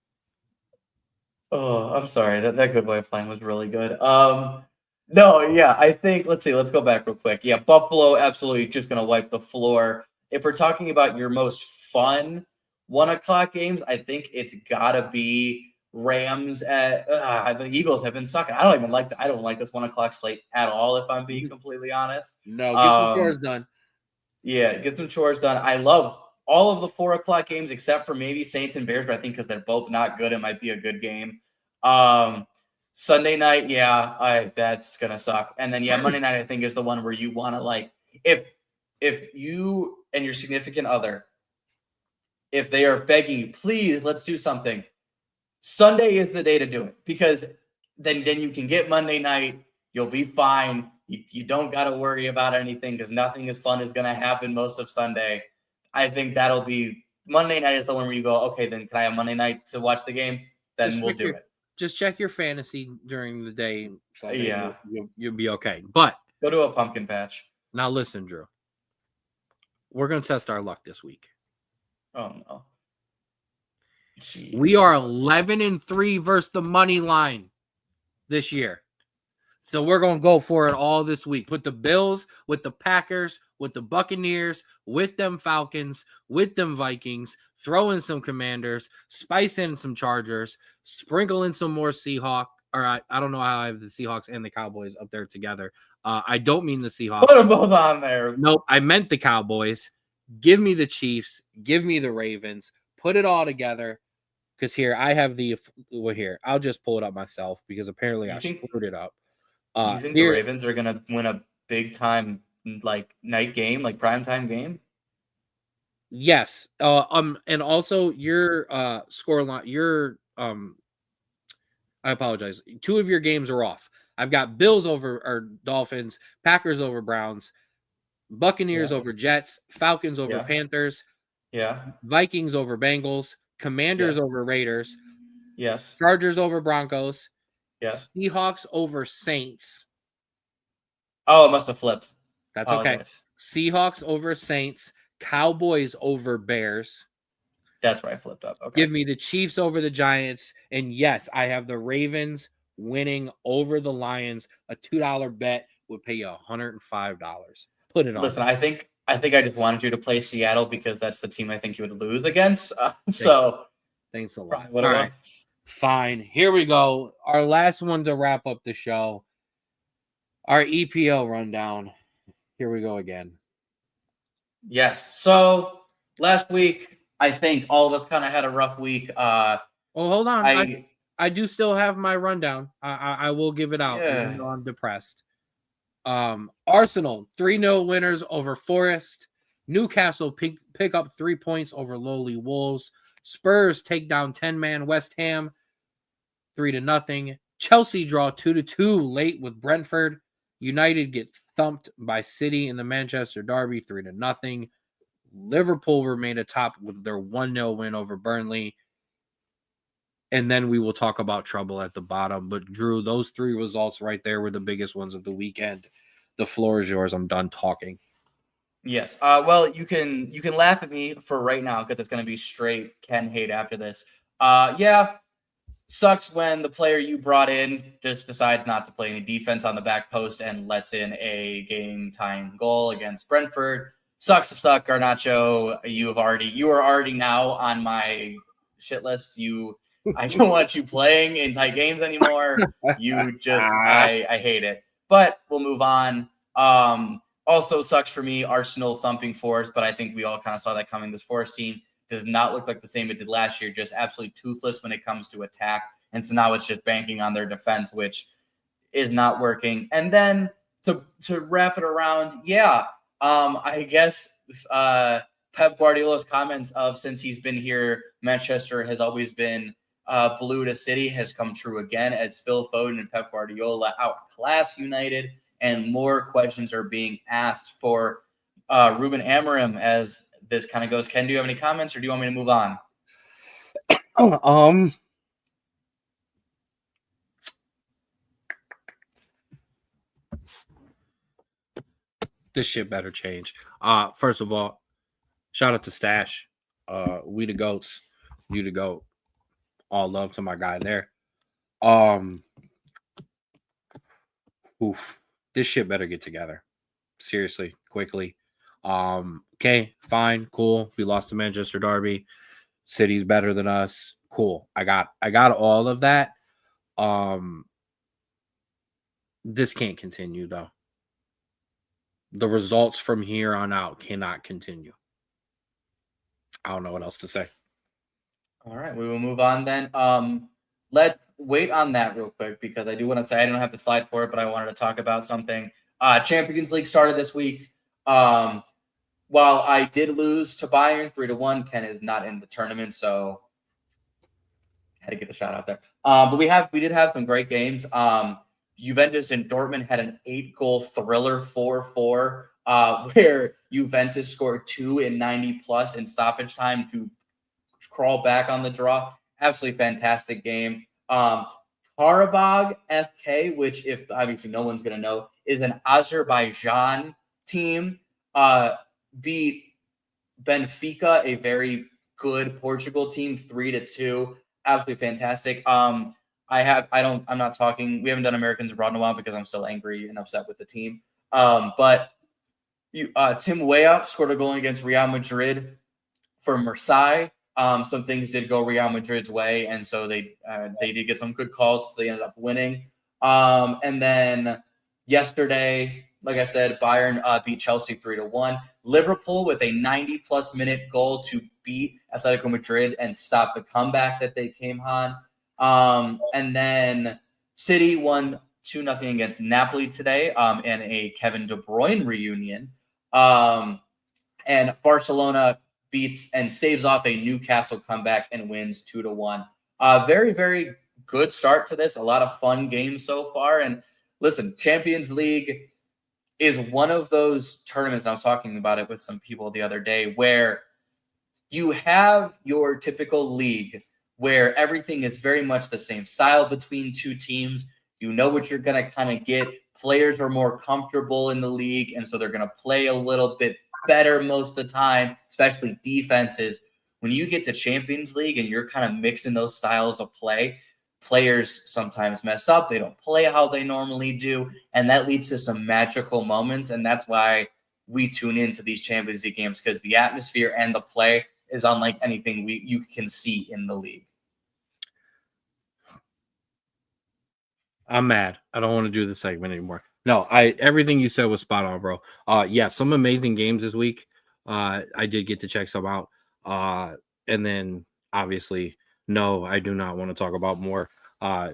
Oh, I'm sorry. That Good Wife line was really good. No, yeah, I think let's go back real quick. Yeah, Buffalo absolutely just gonna wipe the floor. If we're talking about your most fun 1:00 games, I think it's gotta be Rams at the Eagles have been sucking. I don't like this 1:00 slate at all, if I'm being completely honest. No, get some chores done. Yeah, get some chores done. I love all of the 4:00 games except for maybe Saints and Bears, but I think because they're both not good, it might be a good game. Sunday night, that's gonna suck. And then Monday night I think is the one where you want to if you and your significant other, if they are begging you, please let's do something. Sunday is the day to do it because then you can get Monday night. You'll be fine. You don't got to worry about anything because nothing as fun is going to happen most of Sunday. I think that'll be Monday night is the one where you go, okay, then can I have Monday night to watch the game? Then we'll do it. Just check your fantasy during the day. Sunday. Yeah. You'll be okay. But go to a pumpkin patch. Now listen, Drew. We're going to test our luck this week. Oh, no. Jeez. We are 11-3 versus the money line this year. So we're going to go for it all this week. With the Bills, with the Packers, with the Buccaneers, with them Falcons, with them Vikings, throw in some Commanders, spice in some Chargers, sprinkle in some more Seahawks. All right, I don't know how I have the Seahawks and the Cowboys up there together. I don't mean the Seahawks. Put them both on there. Nope, I meant the Cowboys. Give me the Chiefs. Give me the Ravens. Put it all together. Because here, I have here. I'll just pull it up myself because apparently I screwed it up. You think the Ravens are going to win a big-time night game, primetime game? Yes. And also your score line, I apologize. 2 of your games are off. I've got Bills over Dolphins, Packers over Browns, Buccaneers over Jets, Falcons over Panthers, Vikings over Bengals, Commanders over Raiders, Chargers over Broncos, Seahawks over Saints. Oh, it must have flipped. That's okay. Seahawks over Saints, Cowboys over Bears. That's where I flipped up. Okay. Give me the Chiefs over the Giants. And yes, I have the Ravens winning over the Lions. A $2 bet would pay you $105. Put it on. Listen, I think I just wanted you to play Seattle because that's the team I think you would lose against. Thanks a lot. All right. Fine. Here we go. Our last one to wrap up the show. Our EPL rundown. Here we go again. Yes. So last week, I think all of us kind of had a rough week. Hold on. I do still have my rundown. I will give it out even though I'm depressed. Arsenal, 3-0 winners over Forest. Newcastle pick up 3 points over lowly Wolves. Spurs take down 10-man West Ham 3-0. Chelsea draw 2-2 late with Brentford. United get thumped by City in the Manchester Derby 3-0. Liverpool remain atop with their 1-0 win over Burnley. And then we will talk about trouble at the bottom. But Drew, those 3 results right there were the biggest ones of the weekend. The floor is yours. I'm done talking. Yes. Well, you can laugh at me for right now because it's going to be straight Ken hate after this. Yeah, sucks when the player you brought in just decides not to play any defense on the back post and lets in a game time goal against Brentford. Sucks to suck, Garnacho. You are already now on my shit list. I don't want you playing in tight games anymore. I hate it. But we'll move on. Also sucks for me, Arsenal thumping Forest, but I think we all kind of saw that coming. This Forest team does not look like the same it did last year, just absolutely toothless when it comes to attack. And so now it's just banking on their defense, which is not working. And then to wrap it around, I guess Pep Guardiola's comments of since he's been here, Manchester has always been blue to City has come true again as Phil Foden and Pep Guardiola outclass United. And more questions are being asked for Ruben Amorim as this kind of goes. Ken, do you have any comments or do you want me to move on? This shit better change. First of all, shout out to Stash. We the goats. You the goat. All love to my guy there. This shit better get together. Seriously, quickly. Okay, fine, cool. We lost to Manchester Derby. City's better than us. Cool. I got all of that. This can't continue though. The results from here on out cannot continue. I don't know what else to say. All right, we will move on then. Let's wait on that real quick because I do want to say I don't have the slide for it, but I wanted to talk about something. Champions League started this week. While I did lose to Bayern 3-1, Ken is not in the tournament, so I had to get the shot out there. But we did have some great games. Juventus and Dortmund had an 8-goal thriller 4-4, where Juventus scored 2 in 90 plus in stoppage time to crawl back on the draw. Absolutely fantastic game. Karabakh FK, which if obviously no one's going to know, is an Azerbaijan team, beat Benfica, a very good Portugal team, 3-2. Absolutely fantastic. I'm not talking. We haven't done Americans abroad in a while because I'm still angry and upset with the team. But Tim Weah scored a goal against Real Madrid for Marseille. Some things did go Real Madrid's way, and so they did get some good calls, so they ended up winning. And then yesterday, like I said, Bayern beat Chelsea 3-1. Liverpool with a 90-plus minute goal to beat Atletico Madrid and stop the comeback that they came on. And then City won 2-0 against Napoli today in a Kevin De Bruyne reunion. And Barcelona beats and staves off a Newcastle comeback and wins 2-1. Very, very good start to this. A lot of fun games so far. And listen, Champions League is one of those tournaments. I was talking about it with some people the other day where you have your typical league where everything is very much the same style between two teams. You know what you're going to kind of get. Players are more comfortable in the league, and so they're going to play a little bit better most of the time, especially defenses. When you get to Champions League and you're kind of mixing those styles of play, players sometimes mess up. They don't play how they normally do, and that leads to some magical moments, and that's why we tune into these Champions League games, because the atmosphere and the play is unlike anything you can see in the league. I'm mad. I don't want to do the segment anymore. No, everything you said was spot on, bro. Yeah, some amazing games this week. I did get to check some out. And then obviously, no, I do not want to talk about more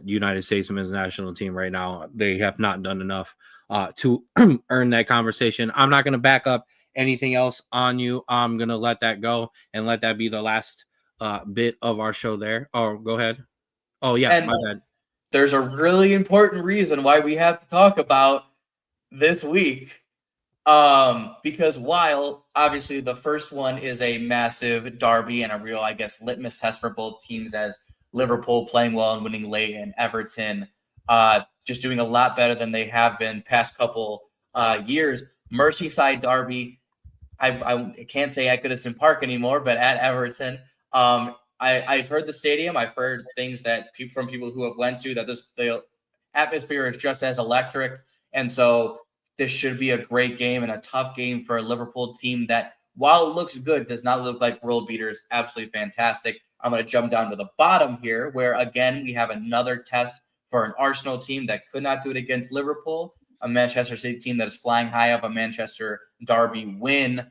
United States men's national team right now. They have not done enough to earn that conversation. I'm not going to back up anything else on you, I'm going to let that go and let that be the last bit of our show there. Oh, go ahead. Oh, yeah, And my bad. there's a really important reason why we have to talk about this week. Because while obviously the first one is a massive derby and a real, I guess, litmus test for both teams, as Liverpool playing well and winning late, and Everton just doing a lot better than they have been past couple years. Merseyside derby, I can't say at Goodison Park anymore, but at Everton. I've heard the stadium. I've heard things that from people who have went to that the atmosphere is just as electric, and so this should be a great game and a tough game for a Liverpool team that, while it looks good, does not look like world beaters. Absolutely fantastic. I'm going to jump down to the bottom here, where again we have another test for an Arsenal team that could not do it against Liverpool, a Manchester City team that is flying high up, a Manchester derby win.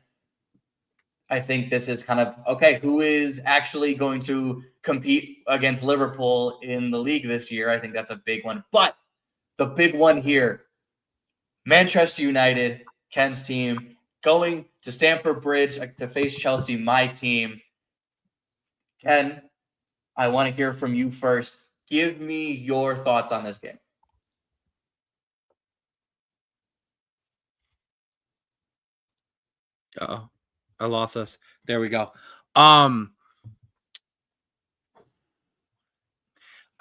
I think this is kind of, okay, who is actually going to compete against Liverpool in the league this year? I think that's a big one. But the big one here, Manchester United, Ken's team, going to Stamford Bridge to face Chelsea, my team. Ken, I want to hear from you first. Give me your thoughts on this game. Uh-oh. I lost us. There we go. I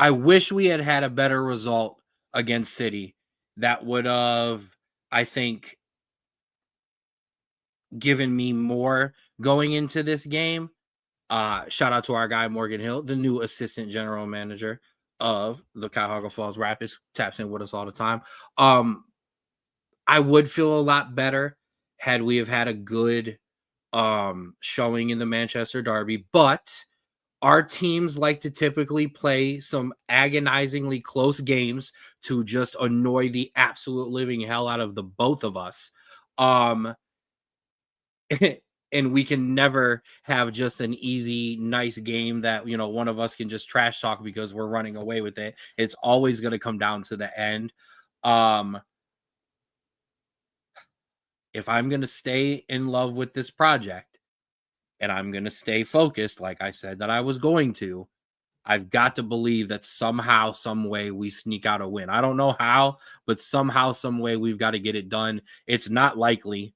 wish we had had a better result against City. That would have, I think, given me more going into this game. Shout out to our guy, Morgan Hill, the new assistant general manager of the Cuyahoga Falls Rapids, taps in with us all the time. I would feel a lot better had we have had a good showing in the Manchester Derby, but our teams like to typically play some agonizingly close games to just annoy the absolute living hell out of the both of us. And we can never have just an easy, nice game that, you know, one of us can just trash talk because we're running away with it. It's always going to come down to the end. If I'm going to stay in love with this project and I'm going to stay focused, like I said that I was going to, I've got to believe that somehow, some way we sneak out a win. I don't know how, but somehow, some way we've got to get it done. It's not likely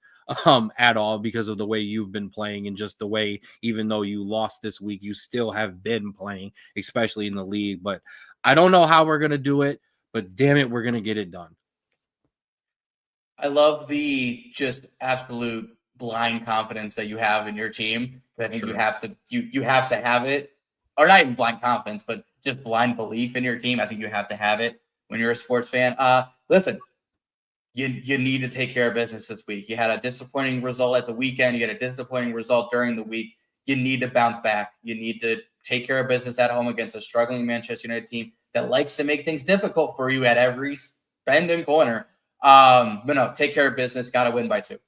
at all because of the way you've been playing and just the way, even though you lost this week, you still have been playing, especially in the league. But I don't know how we're going to do it, but damn it, we're going to get it done. I love the just absolute blind confidence that you have in your team. I think you have to have it, or not even blind confidence, but just blind belief in your team. I think you have to have it when you're a sports fan. Listen, you need to take care of business this week. You had a disappointing result at the weekend. You had a disappointing result during the week. You need to bounce back. You need to take care of business at home against a struggling Manchester United team that likes to make things difficult for you at every bend and corner. But no, take care of business. Got to win by 2.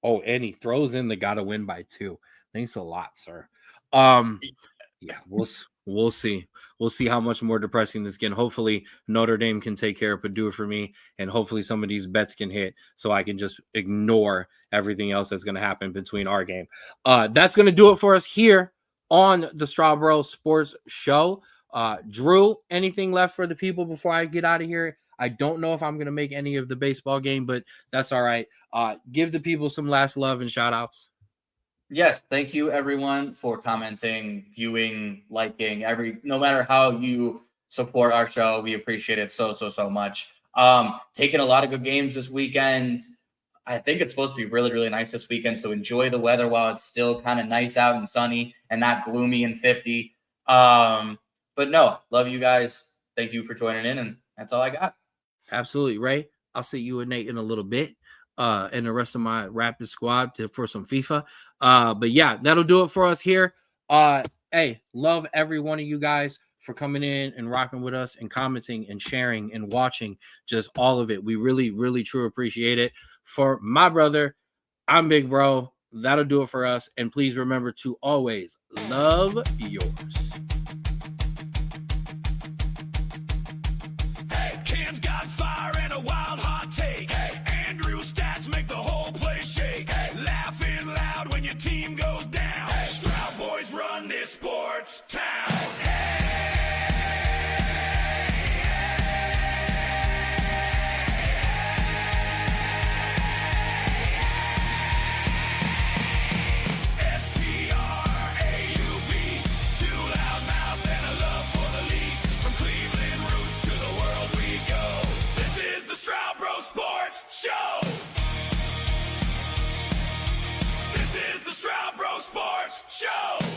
Oh, and he throws in the got to win by 2. Thanks a lot, sir. Yeah, we'll see. We'll see how much more depressing this can. Hopefully Notre Dame can take care of Purdue for me, and hopefully some of these bets can hit so I can just ignore everything else that's going to happen between our game. That's going to do it for us here on the Straub Sports Show. Drew, anything left for the people before I get out of here? I don't know if I'm going to make any of the baseball game, but that's all right. Give the people some last love and shout outs. Yes, thank you everyone for commenting, viewing, liking, no matter how you support our show, we appreciate it so much. Taking a lot of good games this weekend. I think it's supposed to be really, really nice this weekend, so enjoy the weather while it's still kind of nice out and sunny and not gloomy and 50. But no, love you guys. Thank you for joining in, and that's all I got. Absolutely, Ray. I'll see you and Nate in a little bit. And the rest of my Rapid squad for some FIFA. But yeah, that'll do it for us here. Hey, love every one of you guys for coming in and rocking with us and commenting and sharing and watching, just all of it. We really, really, truly appreciate it. For my brother, I'm Big Bro. That'll do it for us. And please remember to always love yours. Ken's got fire and a wild hot take. Andrew's stats make the whole place shake. Sports Town. STRAUB, two loud mouths and a love for the league. From Cleveland roots to the world we go. This is the Straub Sports Show. This is the Straub Sports Show.